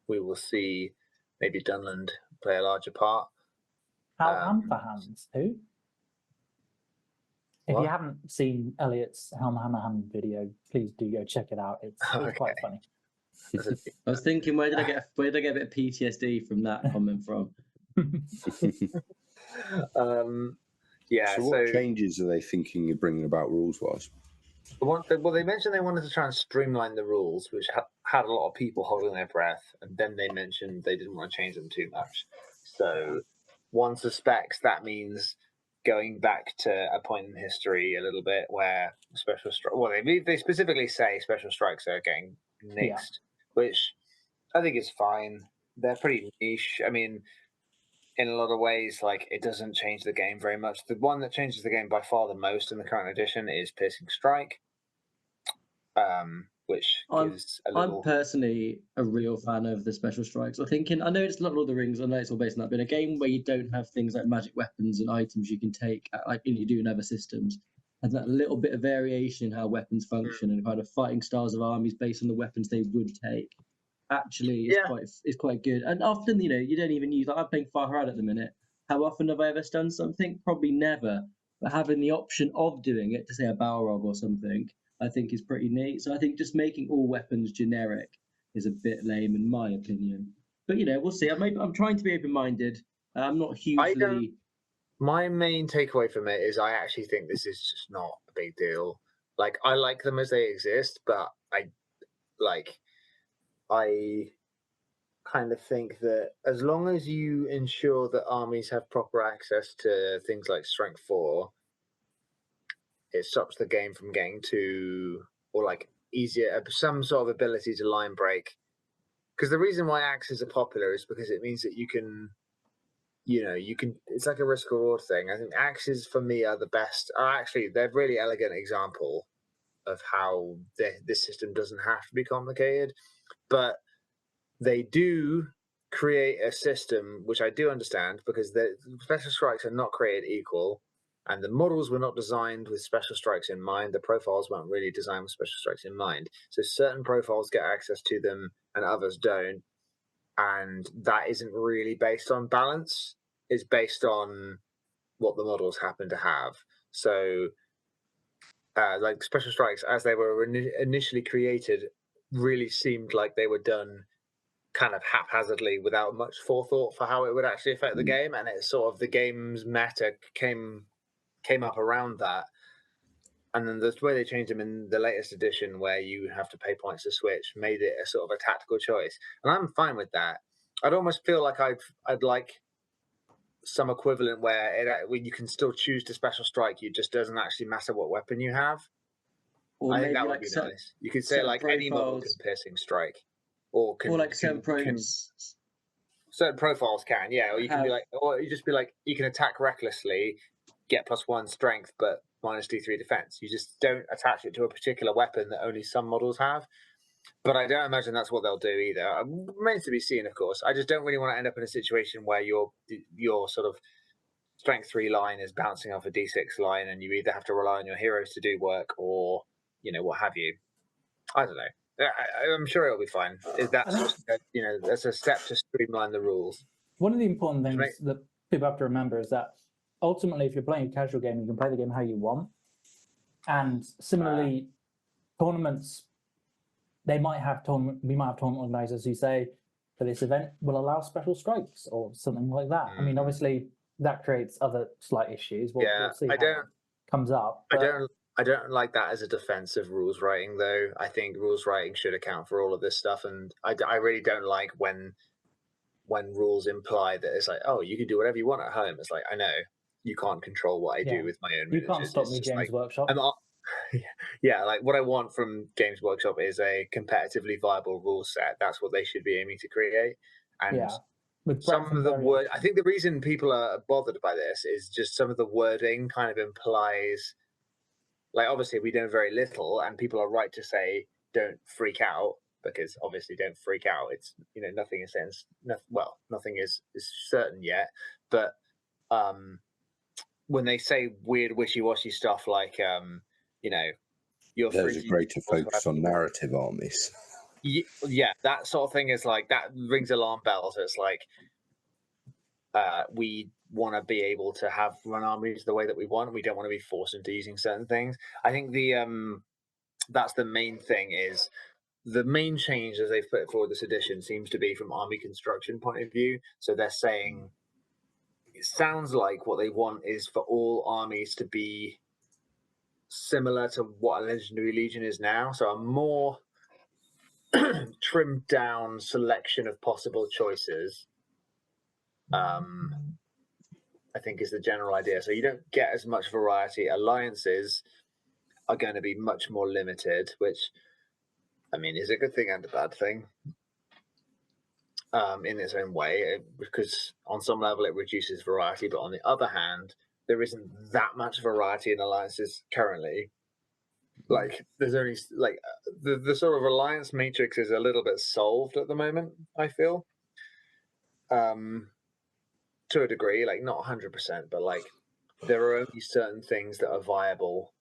we will see maybe Dunland play a larger part. Hammerhands, who? If What? you haven't seen Elliot's Hammerhand video, please do go check it out. It's quite funny. I was thinking, where did I get a bit of PTSD from that comment from? So what changes are they thinking of bringing about rules-wise? Well, they mentioned they wanted to try and streamline the rules, which had a lot of people holding their breath, and then they mentioned they didn't want to change them too much. So one suspects that means going back to a point in history a little bit where special strikes. Well, they specifically say special strikes are getting nixed, which I think is fine. They're pretty niche. I mean, in a lot of ways, like it doesn't change the game very much. The one that changes the game by far the most in the current edition is Piercing Strike, which gives a little. I'm personally a real fan of the special strikes. I know it's not Lord of the Rings. I know it's all based on that, but in a game where you don't have things like magic weapons and items you can take, like you do in other systems, and that little bit of variation in how weapons function and kind of fighting styles of armies based on the weapons they would take, actually is quite good. And often, you don't even use. Like I'm playing Farhad at the minute. How often have I ever done something? Probably never. But having the option of doing it, to say a Balrog or something, I think is pretty neat. So I think just making all weapons generic is a bit lame in my opinion. But we'll see. I'm trying to be open-minded. I'm not hugely. My main takeaway from it is I actually think this is just not a big deal. Like I like them as they exist, but I kind of think that as long as you ensure that armies have proper access to things like Strength 4, it stops the game from getting easier, some sort of ability to line break. Because the reason why axes are popular is because it means that you can, it's like a risk reward thing. I think axes for me are the best. They're a really elegant example of how this system doesn't have to be complicated, but they do create a system which I do understand because the special strikes are not created equal. And the models were not designed with special strikes in mind. The profiles weren't really designed with special strikes in mind. So certain profiles get access to them and others don't. And that isn't really based on balance. It's based on what the models happen to have. So like special strikes, as they were initially created, really seemed like they were done kind of haphazardly without much forethought for how it would actually affect the game. And it's sort of the game's meta came up around that, and then the way they changed them in the latest edition where you have to pay points to switch made it a sort of a tactical choice, and I'm fine with that. I'd almost feel like I'd like some equivalent where you can still choose to special strike, it just doesn't actually matter what weapon you have. Or I maybe think that would be nice. You could say like any model can Piercing Strike, or certain profiles can, or you can be like, or you just be like, you can attack recklessly, get +1 strength, but -D3 defense. You just don't attach it to a particular weapon that only some models have. But I don't imagine that's what they'll do either. Remains to be seen, of course. I just don't really want to end up in a situation where your sort of strength 3 line is bouncing off a D6 line, and you either have to rely on your heroes to do work, or what have you. I don't know. I'm sure it'll be fine. That's just that's a step to streamline the rules. One of the important things that people have to remember is that ultimately, if you're playing a casual game, you can play the game how you want. And similarly, tournaments, we might have tournament organizers who say for this event will allow special strikes or something like that. I mean, obviously that creates other slight issues. We'll see how it comes up. I don't I don't like that as a defense of rules writing, though. I think rules writing should account for all of this stuff, and I really don't like when rules imply that it's like, oh, you can do whatever you want at home. It's like, I know you can't control what I Yeah. do with my own You miniatures. can't stop It's me, just James like, Workshop. yeah, like what I want from Games Workshop is a competitively viable rule set. That's what they should be aiming to create. And Yeah. With some breadth of and the word, I variation. think the reason people are bothered by this is just some of the wording kind of implies, like, obviously we know very little, and people are right to say don't freak out, because obviously don't freak out. It's, you know, nothing is sense. Well, nothing is certain yet, but when they say weird wishy-washy stuff like you know, you're free There's a to greater focus on narrative armies. yeah, that sort of thing is like, that rings alarm bells. It's like, we want to be able to run armies the way that we want. We don't want to be forced into using certain things. I think that's the main thing. Is the main change as they've put forward this edition seems to be from army construction point of view. So they're saying, it sounds like what they want is for all armies to be similar to what a Legendary Legion is now. So a more trimmed down selection of possible choices, I think, is the general idea. So you don't get as much variety. Alliances are going to be much more limited, which, I mean, is a good thing and a bad thing in its own way, because on some level it reduces variety, but on the other hand, there isn't that much variety in alliances currently. Like, there's only like the sort of alliance matrix is a little bit solved at the moment, I feel, to a degree, like not 100%, but like there are only certain things that are viable.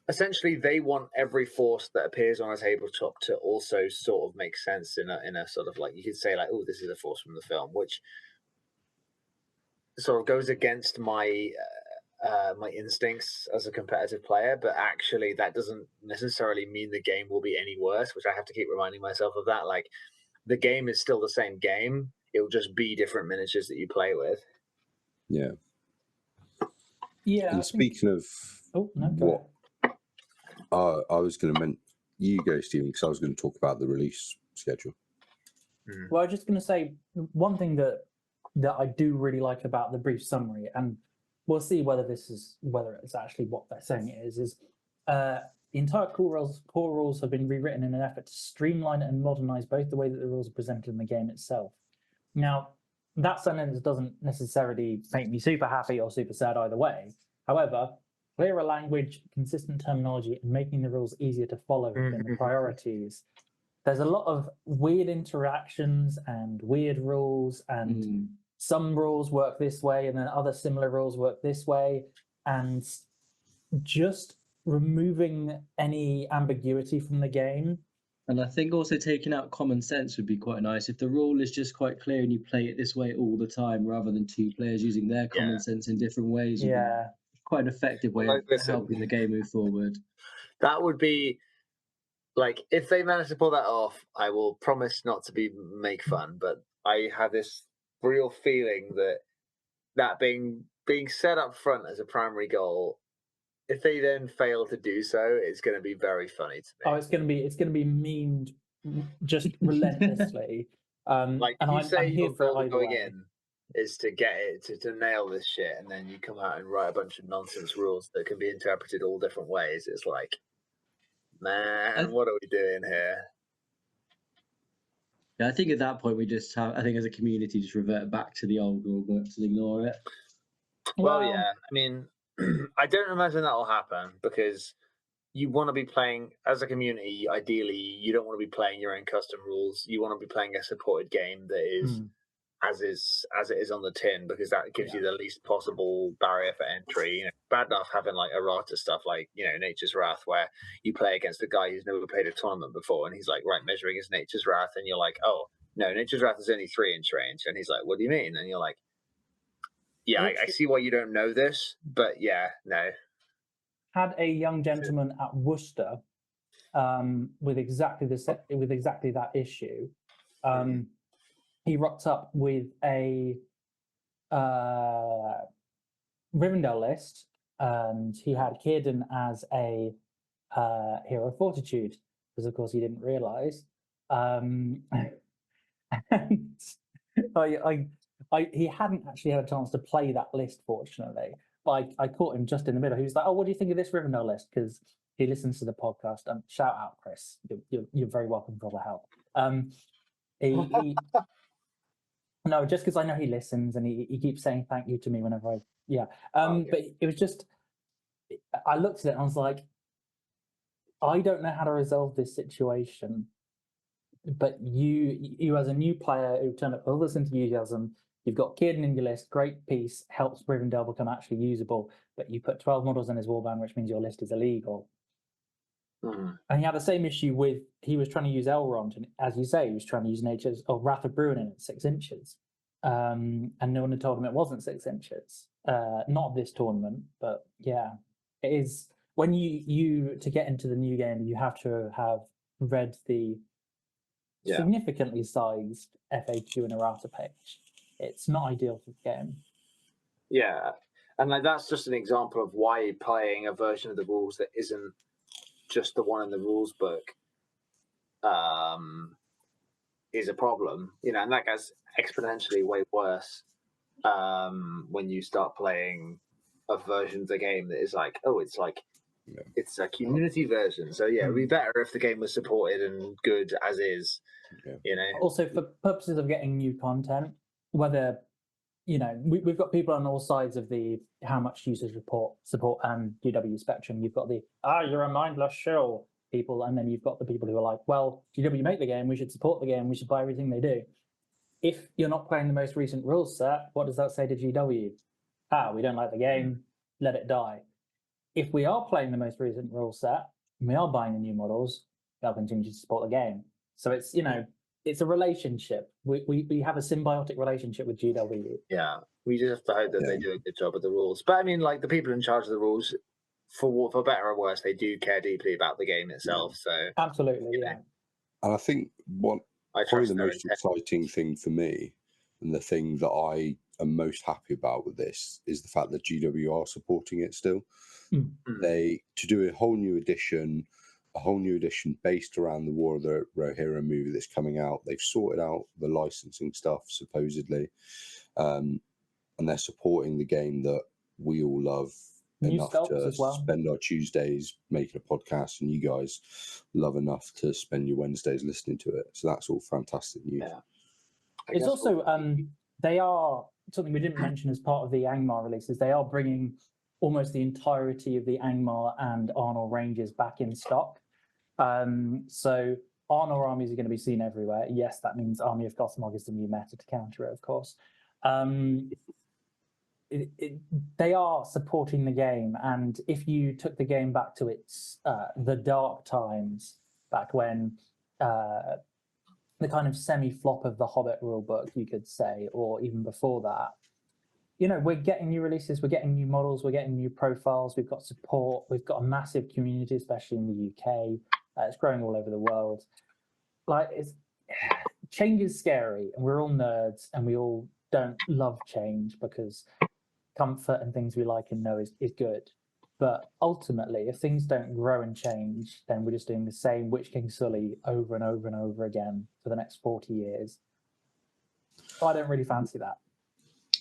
Essentially, they want every force that appears on a tabletop to also sort of make sense in a sort of, like, you could say like, oh, this is a force from the film, which sort of goes against my my instincts as a competitive player, but actually that doesn't necessarily mean the game will be any worse, which I have to keep reminding myself of that. Like, the game is still the same game. It'll just be different miniatures that you play with. Yeah. Yeah. And speaking of what I was going to mention, you go, Stephen, because I was going to talk about the release schedule. Well, I was just going to say one thing that I do really like about the brief summary, and we'll see whether it's actually what they're saying it is the entire core rules have been rewritten in an effort to streamline and modernize both the way that the rules are presented in the game itself. Now, that sentence doesn't necessarily make me super happy or super sad either way. However, clearer language, consistent terminology, and making the rules easier to follow have been the priorities. There's a lot of weird interactions and weird rules, and some rules work this way and then other similar rules work this way, and just removing any ambiguity from the game. And I think also taking out common sense would be quite nice. If the rule is just quite clear and you play it this way all the time, rather than two players using their common sense in different ways, would be quite an effective way of helping the game move forward. That would be, like, if they manage to pull that off, I will promise not to make fun, but I have this real feeling that being set up front as a primary goal, if they then fail to do so, it's going to be very funny to me. Oh, it's going to be memed just relentlessly. Like, if and you say I'm here your for goal either going way. in is to get it to nail this shit, and then you come out and write a bunch of nonsense rules that can be interpreted all different ways, it's like, man, what are we doing here? Yeah, I think at that point we just have, I think as a community, just revert back to the old rule books and ignore it. Well, yeah, I mean, I don't imagine that will happen, because you want to be playing as a community. Ideally, you don't want to be playing your own custom rules. You want to be playing a supported game that is as it is on the tin, because that gives you the least possible barrier for entry. You know, bad enough having like errata stuff like, you know, Nature's Wrath, where you play against a guy who's never played a tournament before, and he's like, right, measuring his Nature's Wrath, and you're like, oh no, Nature's Wrath is only 3-inch range, and he's like, what do you mean? And you're like, yeah, I see why you don't know this, but yeah, no. Had a young gentleman at Worcester with exactly that issue. He rocked up with a Rivendell list and he had Kierden as a hero of fortitude, because of course he didn't realise. And he hadn't actually had a chance to play that list, fortunately. But I caught him just in the middle. He was like, "Oh, what do you think of this Rivendell list?" Because he listens to the podcast. Shout out, Chris. You're very welcome for all the help. No, just because I know he listens and he keeps saying thank you to me whenever But it was just, I looked at it and I was like, I don't know how to resolve this situation. But you as a new player who turned up with all this enthusiasm, you've got Kierden in your list, great piece, helps Rivendell become actually usable, but you put 12 models in his warband, which means your list is illegal. And he had the same issue with, he was trying to use Elrond, and as you say, he was trying to use Nature's or Wrath of Bruin at 6 inches. And no one had told him it wasn't 6 inches. Not this tournament, but yeah, it is. When you to get into the new game, you have to have read the significantly sized FAQ and errata page. It's not ideal for the game. Yeah, and like that's just an example of why playing a version of the rules that isn't just the one in the rules book is a problem, and that gets exponentially way worse when you start playing a version of the game that is like, it's a community version. So it'd be better if the game was supported and good as is. Also, for purposes of getting new content, whether we've got people on all sides of the how much users support GW spectrum. You've got the you're a mindless shill people, and then you've got the people who are like, well, GW make the game, we should support the game, we should buy everything they do. If you're not playing the most recent rules set, what does that say to GW? We don't like the game, let it die. If we are playing the most recent rules set, and we are buying the new models, they'll continue to support the game. So it's it's a relationship. We have a symbiotic relationship with GW. Yeah, we just have to hope that they do a good job of the rules. But I mean, like the people in charge of the rules, for better or worse, they do care deeply about the game itself. So absolutely, yeah. And I think probably the most exciting thing for me, and the thing that I am most happy about with this, is the fact that GW are supporting it still. They to do a whole new edition based around the War of the Rohirrim movie that's coming out. They've sorted out the licensing stuff, supposedly, and they're supporting the game that we all love enough to spend our Tuesdays making a podcast, and you guys love enough to spend your Wednesdays listening to it. So that's all fantastic news. Yeah. It's also, they are, something we didn't mention as part of the Angmar releases, they are bringing almost the entirety of the Angmar and Arnor ranges back in stock. So Arnor armies are going to be seen everywhere. Yes, that means Army of Gothmog is the new meta to counter it, of course. They are supporting the game, and if you took the game back to its the dark times, back when the kind of semi-flop of the Hobbit rulebook, you could say, or even before that, we're getting new releases, we're getting new models, we're getting new profiles, we've got support, we've got a massive community, especially in the UK. It's growing all over the world. Change is scary, and we're all nerds, and we all don't love change because comfort and things we like and know is good. But ultimately, if things don't grow and change, then we're just doing the same Witch King Sully over and over and over again for the next 40 years. I don't really fancy that.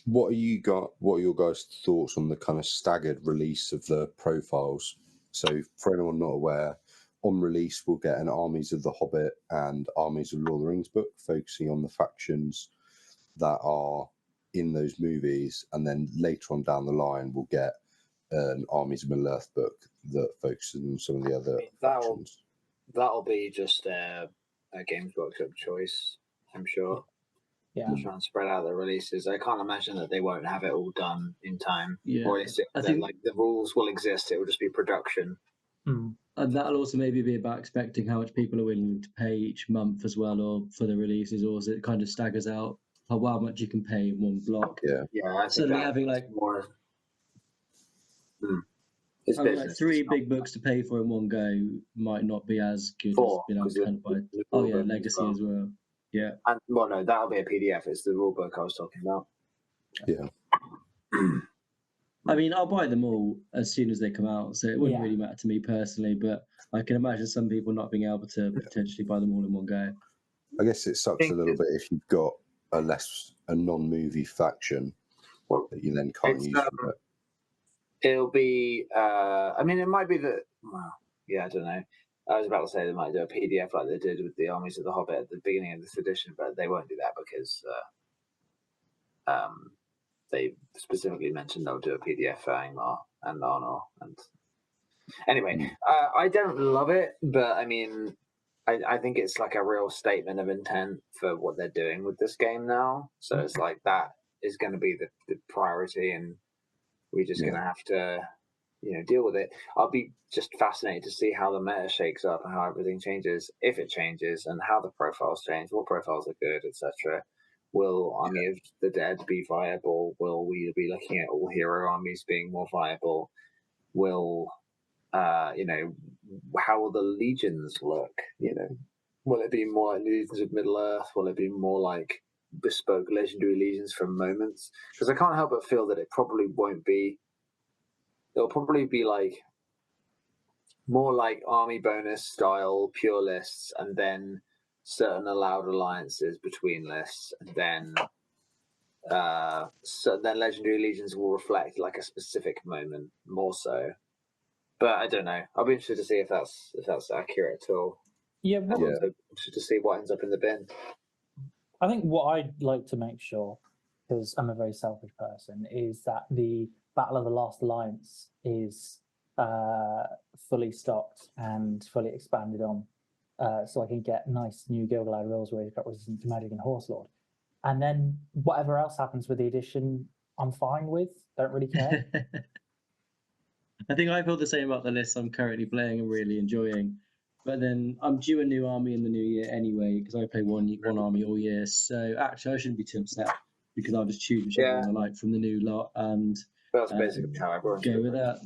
What are your guys' thoughts on the kind of staggered release of the profiles? So for anyone not aware, on release we'll get an Armies of the Hobbit and Armies of Lord of the Rings book, focusing on the factions that are in those movies, and then later on down the line we'll get an Armies of Middle-earth book that focuses on some of the other factions. That'll be just a Games Workshop choice, I'm sure. Yeah. To try and spread out the releases. I can't imagine that they won't have it all done in time. Yeah. Or is it that like the rules will exist, it will just be production. And that'll also maybe be about expecting how much people are willing to pay each month as well, or for the releases, or as it kind of staggers out how much you can pay in one block. Yeah. Suddenly having like more. It's like 3 big books to pay for in one go might not be as good as being able to kind of buy. Legacy as well. Yeah. And no, that'll be a PDF. It's the rule book I was talking about. Yeah. I mean, I'll buy them all as soon as they come out, so it wouldn't Yeah. really matter to me personally. But I can imagine some people not being able to potentially buy them all in one go. I guess it sucks a little bit if you've got a non-movie faction that you then can't use for it. It'll be. I mean, it might be that. Well, yeah, I don't know. I was about to say they might do a PDF like they did with the Armies of the Hobbit at the beginning of this edition, but they won't do that because they specifically mentioned they'll do a PDF for Angmar and Arnor. And anyway, I don't love it, but I mean, I think it's like a real statement of intent for what they're doing with this game now. So it's like that is going to be the priority, and we're just going to have to, deal with it. I'll be just fascinated to see how the meta shakes up and how everything changes, if it changes, and how the profiles change, what profiles are good, etc. Will Army of the Dead be viable? Will we be looking at all hero armies being more viable? Will how will the legions look? Will it be more like Legions of Middle Earth? Will it be more like bespoke legendary legions from moments? Because I can't help but feel that it probably won't be. It'll probably be like more like army bonus style pure lists, and then certain allowed alliances between lists, and then then legendary legions will reflect like a specific moment more so. But I don't know. I'll be interested to see if that's accurate at all. Yeah, I'm also interested to see what ends up in the bin. I think what I'd like to make sure, because I'm a very selfish person, is that the Battle of the Last Alliance is fully stocked and fully expanded on, so I can get nice new Gilgalad rules where you've got resistance to magic and Horse Lord. And then whatever else happens with the edition, I'm fine with. Don't really care. I think I feel the same about the list I'm currently playing and really enjoying. But then I'm due a new army in the new year anyway, because I play one army all year. So actually, I shouldn't be too upset because I'll just choose whichever one I like from the new lot and that's basically how everyone go with that.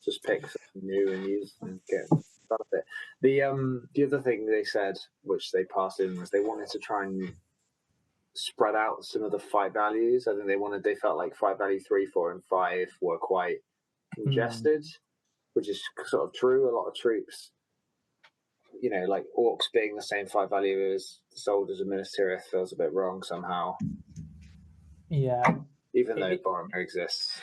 Just pick something new and use and get out of it. The other thing they said, which they passed in, was they wanted to try and spread out some of the fight values. I think they felt like fight value 3, 4, and 5 were quite congested, which is sort of true. A lot of troops, like orcs being the same fight value as the soldiers of Minas Tirith feels a bit wrong somehow. Yeah. Even though Boromir exists.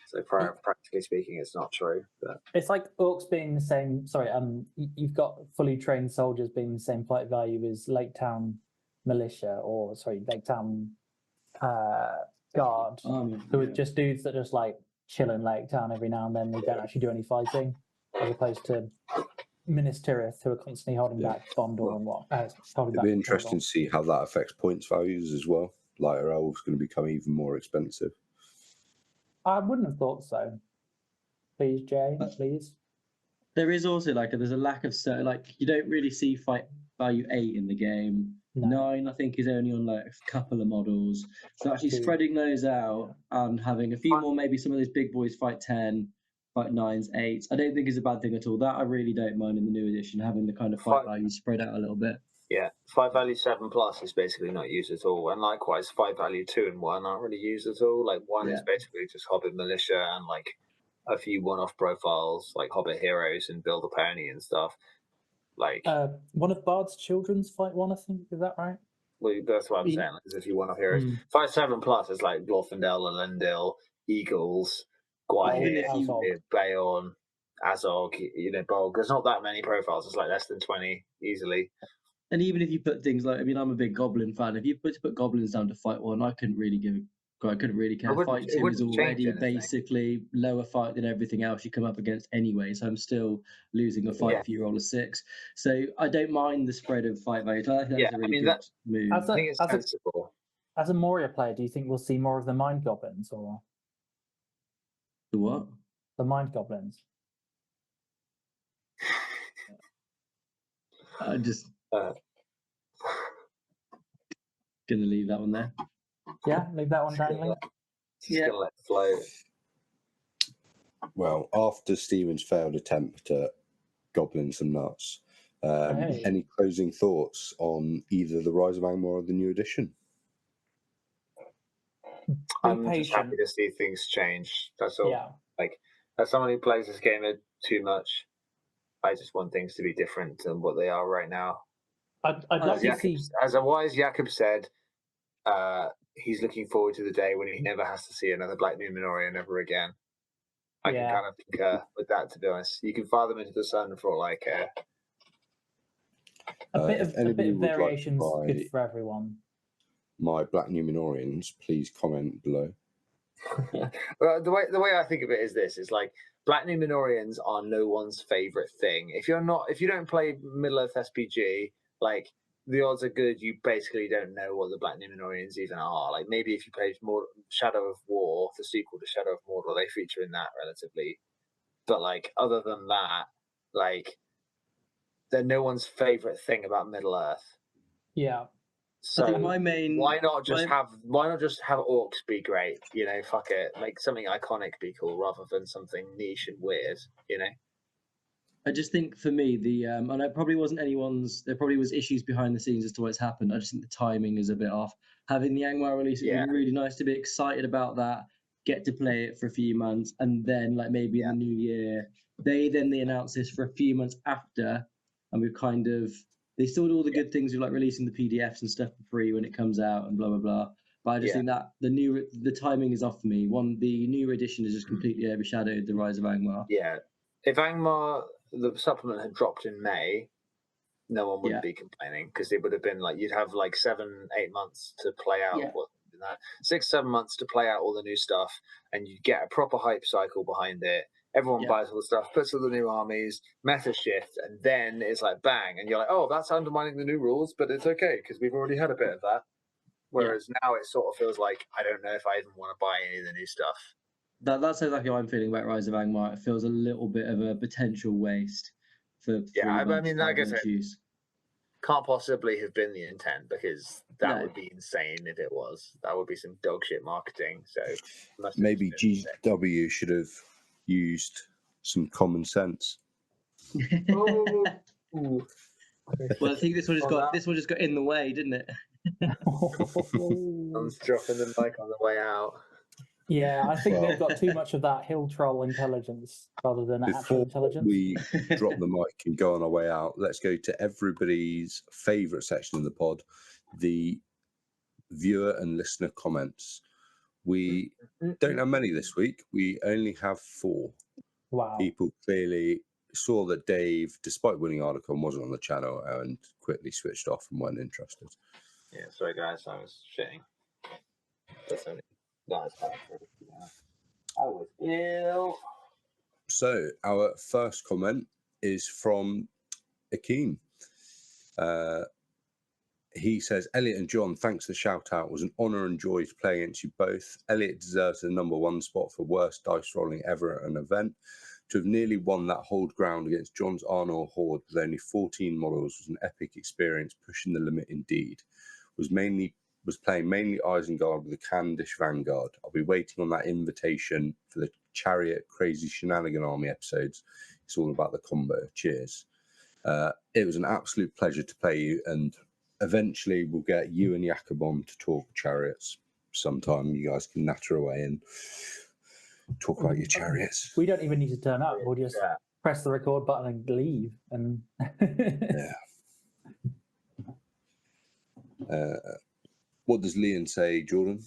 So practically speaking, it's not true. But it's like orcs being the same. Sorry, you've got fully trained soldiers being the same fight value as Lake Town militia, or Lake Town guard, who are just dudes that just like chill in Lake Town every now and then. They don't actually do any fighting, as opposed to Minas Tirith, who are constantly holding back Gondor and what. It'd be interesting to see how that affects points values as well. Lighter elves going to become even more expensive. I wouldn't have thought so. Please, Jay, please. There is also there's a lack of you don't really see fight value 8 in the game. No. 9, I think, is only on a couple of models. So actually spreading those out and having a few more, maybe some of those big boys fight 10, fight 9s, 8s. I don't think is a bad thing at all. That I really don't mind in the new edition, having the kind of fight value spread out a little bit. Yeah, fight value 7+ is basically not used at all, and likewise, fight value 2 and 1 aren't really used at all. 1 is basically just Hobbit militia and a few one-off profiles like Hobbit heroes and Build a Pony and stuff. One of Bard's children's fight 1, I think. Is that right? Well, that's what I'm saying. There's a few one-off heroes. Fight 7+ is like Glorfindel, Elendil, Eagles, Gwaihir, Beorn, Azog, Bolg. There's not that many profiles. It's less than 20 easily. And even if you put things I'm a big Goblin fan. If you put Goblins down to fight 1, I couldn't really care. Fight 2 is already basically lower fight than everything else you come up against anyway. So I'm still losing a fight if you roll a 6. So I don't mind the spread of fight value. I think that's a really good move. I think it's sensible. As a Moria player, do you think we'll see more of the Mind Goblins or the what? The Mind Goblins. I just gonna leave that one there. Yeah, leave that one dangling. Gonna let it flow. Well, after Stephen's failed attempt at goblins and nuts, any closing thoughts on either the Rise of Angmar or the new edition? I'm just patient. happy to see things change. That's all. Yeah. Like, as someone who plays this game too much, I just want things to be different than what they are right now. I'd like to see. As a wise Jakob said, he's looking forward to the day when he never has to see another Black Numenorian ever again. I can kind of concur with that, to be honest. You can fire them into the sun for all I care. A bit of variation's good for everyone. My Black Numenorians, please comment below. Well, the way I think of it is this: it's like Black Numenorians are no one's favorite thing. If you don't play Middle Earth SPG, like the odds are good you basically don't know what the Black Numenorians even are. Like maybe if you played more Shadow of War, the sequel to Shadow of Mordor, they feature in that relatively. But like other than that, like they're no one's favorite thing about Middle Earth. Yeah. So I think why not just have orcs be great? You know, fuck it, make something iconic be cool rather than something niche and weird. You know. I just think for me, and it probably wasn't anyone's. There probably was issues behind the scenes as to what's happened. I just think the timing is a bit off. Having the Angmar release, it would be really nice to be excited about that, get to play it for a few months, and then like maybe in the new year, they announce this for a few months after, and we've kind of they still do all the good things of like releasing the PDFs and stuff for free when it comes out and blah blah blah. But I just think that the timing is off for me. The new edition has just completely overshadowed the Rise of Angmar. Yeah, if Angmar the supplement had dropped in May, no one would be complaining because it would have been like you'd have like 7-8 months to play out 6-7 months to play out all the new stuff, and you get a proper hype cycle behind it. Everyone buys all the stuff, puts all the new armies, meta shift, and then it's like bang, and you're like, oh, that's undermining the new rules, but it's okay because we've already had a bit of that. Whereas now it sort of feels like I don't know if I even want to buy any of the new stuff. That's exactly how I'm feeling about Rise of Angmar. It feels a little bit of a potential waste for I mean, I guess it can't possibly have been the intent because that would be insane if it was. That would be some dog shit marketing. So maybe GW should have used some common sense. Well, I think this one just got in the way, didn't it? I'm dropping the mic on the way out. Yeah, I think they've got too much of that hill troll intelligence rather than actual intelligence. We drop the mic and go on our way out, let's go to everybody's favourite section of the pod, the viewer and listener comments. We don't have many this week. We only have 4. Wow. People clearly saw that Dave, despite winning Articon, wasn't on the channel and quickly switched off and weren't interested. Yeah, sorry guys, I was shitting. That's only not as bad. I was ill. So our first comment is from Akeem. He says, Elliot and John, thanks for the shout out. It was an honour and joy to play against you both. Elliot deserves the #1 spot for worst dice rolling ever at an event. To have nearly won that hold ground against John's Arnor Horde with only 14 models was an epic experience, pushing the limit indeed. Was playing mainly Isengard with a Candish Vanguard. I'll be waiting on that invitation for the Chariot Crazy Shenanigan Army episodes. It's all about the combo. Cheers. It was an absolute pleasure to play you, and eventually we'll get you and Jakob on to talk chariots sometime. You guys can natter away and talk about your chariots. We don't even need to turn up. We'll just press the record button and leave. And what does Leon say, Jordan?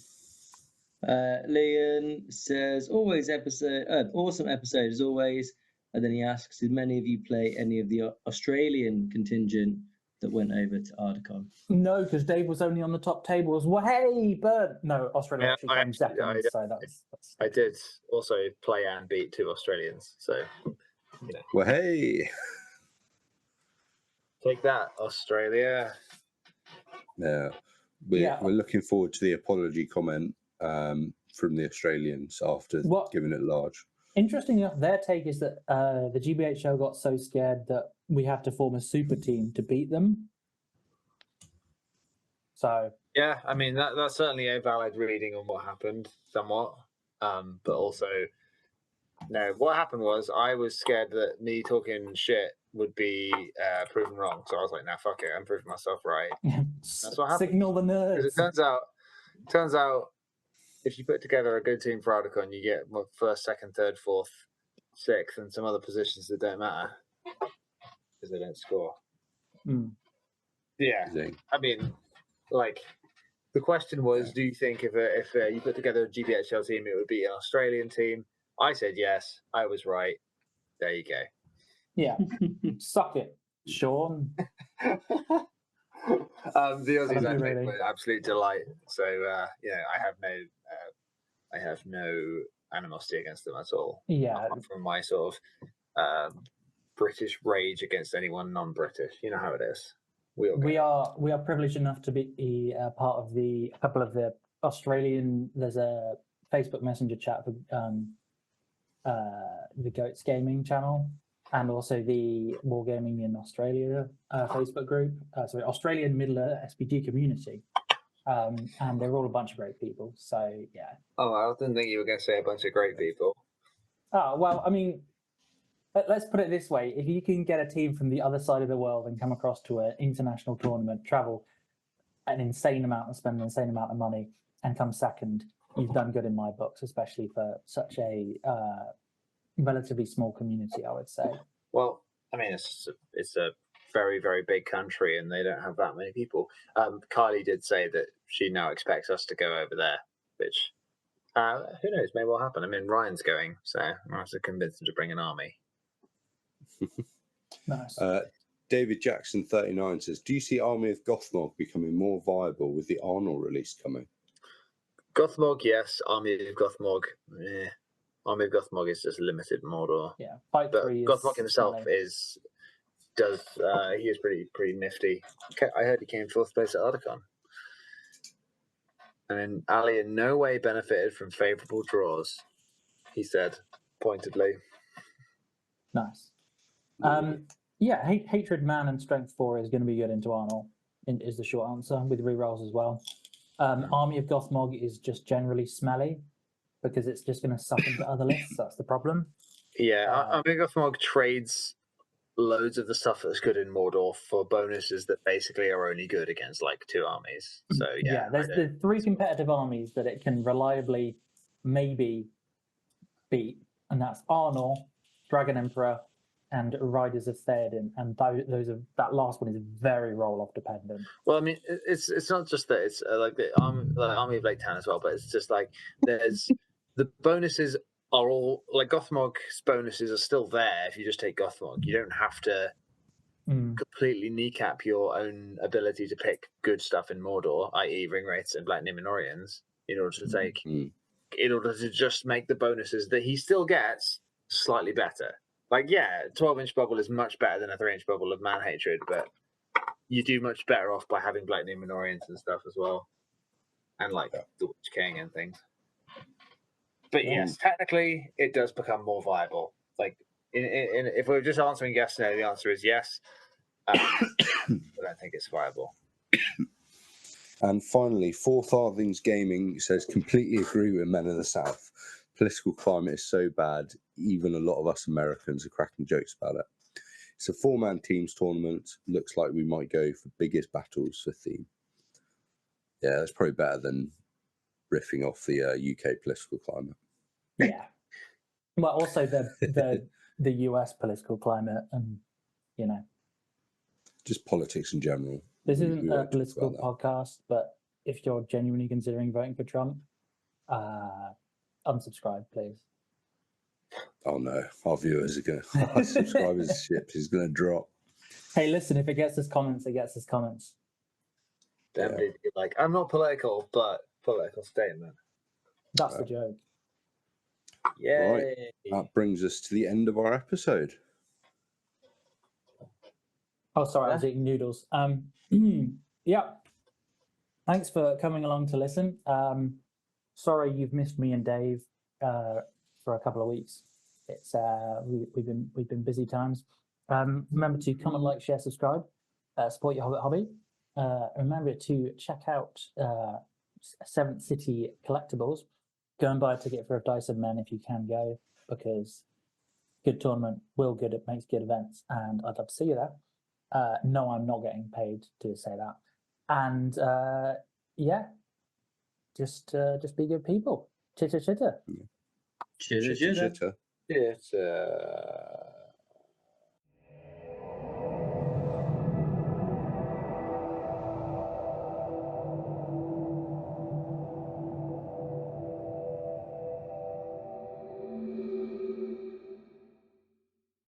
Leon says, awesome episode as always. And then he asks, did many of you play any of the Australian contingent that went over to Articon? No, because Dave was only on the top tables. Well, hey, but no, Australia actually came second. So that's I did also play and beat 2 Australians. So, you know. Well, hey. Take that, Australia. Yeah. We're looking forward to the apology comment from the Australians after giving it large. Interesting enough, their take is that the GBHL got so scared that we have to form a super team to beat them. So yeah, I mean that's certainly a valid reading on what happened, somewhat. But also, no, what happened was I was scared that me talking shit would be proven wrong. So I was like, nah, fuck it, I'm proving myself right. That's what happened. Signal the nerds. Because it turns out if you put together a good team for Aldecon, you get first, second, third, fourth, sixth, and some other positions that don't matter because they don't score. Mm. Yeah, I mean, like the question was, do you think if you put together a GBHL team, it would be an Australian team? I said yes. I was right. There you go. Yeah, suck it, Sean. The Aussies, I think, really. were absolute delight. So I have no animosity against them at all. Yeah, apart from my sort of British rage against anyone non-British. You know how it is. We are privileged enough to be part of a couple of the Australian. There's a Facebook Messenger chat for the Goats Gaming channel, and also the Wargaming in Australia Facebook group. So Australian Middle SPG community, and they're all a bunch of great people. So yeah. Oh, I didn't think you were going to say a bunch of great people. Oh well, I mean, let's put it this way: if you can get a team from the other side of the world and come across to an international tournament, travel an insane amount and spend an insane amount of money, and come second, you've done good in my books, especially for such a relatively small community, I would say. Well, I mean, it's a very, very big country, and they don't have that many people. Kylie did say that she now expects us to go over there, which who knows, maybe will happen. I mean, Ryan's going, so I have to convince him to bring an army. Nice. David Jackson 39 says, do you see Army of Gothmog becoming more viable with the Arnold release coming? Gothmog, yes. Army of Gothmog, yeah. Army of Gothmog is just limited Mordor. Yeah, Fight but 3 Gothmog himself smelly. he is pretty nifty. I heard he came fourth place at Aldecon. And Ali in no way benefited from favourable draws, he said pointedly. Nice. Yeah, Hatred Man and Strength 4 is going to be good into Arnold, is the short answer, with rerolls as well. Army of Gothmog is just generally smelly because it's just going to suck into other lists. That's the problem. Yeah, Army of Gothmog trades loads of the stuff that's good in Mordor for bonuses that basically are only good against like 2 armies. So yeah, there's the 3 competitive armies that it can reliably maybe beat, and that's Arnor, Dragon Emperor, and Riders of Theoden, and that last one is very roll-off dependent. Well, I mean, it's not just that. It's like the Army of Lake Town as well, but it's just like there's the bonuses are all like Gothmog's bonuses are still there if you just take Gothmog. You don't have to completely kneecap your own ability to pick good stuff in Mordor, i.e. Ring Wraiths and Black Numenoreans, in order to take, in order to just make the bonuses that he still gets slightly better. Like, yeah, 12-inch bubble is much better than a 3-inch bubble of Man Hatred, but you do much better off by having Black Numenoreans and stuff as well, and like the Witch King and things. But yes, technically, it does become more viable. Like, if we're just answering yes or no, the answer is yes. I don't think it's viable. And finally, Fourth Arthings Gaming says, completely agree with Men of the South. Political climate is so bad, even a lot of us Americans are cracking jokes about it. It's a 4-man teams tournament. Looks like we might go for biggest battles for theme. Yeah, that's probably better than riffing off the UK political climate. Yeah. Well, also the US political climate, and just politics in general. This isn't a political podcast, but if you're genuinely considering voting for Trump, unsubscribe, please. Oh no, our viewers are going to, our subscribership is going to drop. Hey, listen, if it gets us comments, it gets us comments. Definitely be like, I'm not political, but political statement. That's the joke. Yay. Right. That brings us to the end of our episode. Oh, sorry, I was eating noodles. Yeah. Thanks for coming along to listen. Sorry you've missed me and Dave for a couple of weeks. It's we've been busy times. Remember to comment, like, share, subscribe, support your Hobbit hobby. Remember to check out 7th City Collectibles. Go and buy a ticket for a Dice of Men if you can go, because good tournament, it makes good events, and I'd love to see you there. No, I'm not getting paid to say that. And yeah, just be good people. Chitter chitter. Chitter Chitter, chitter. chitter. It's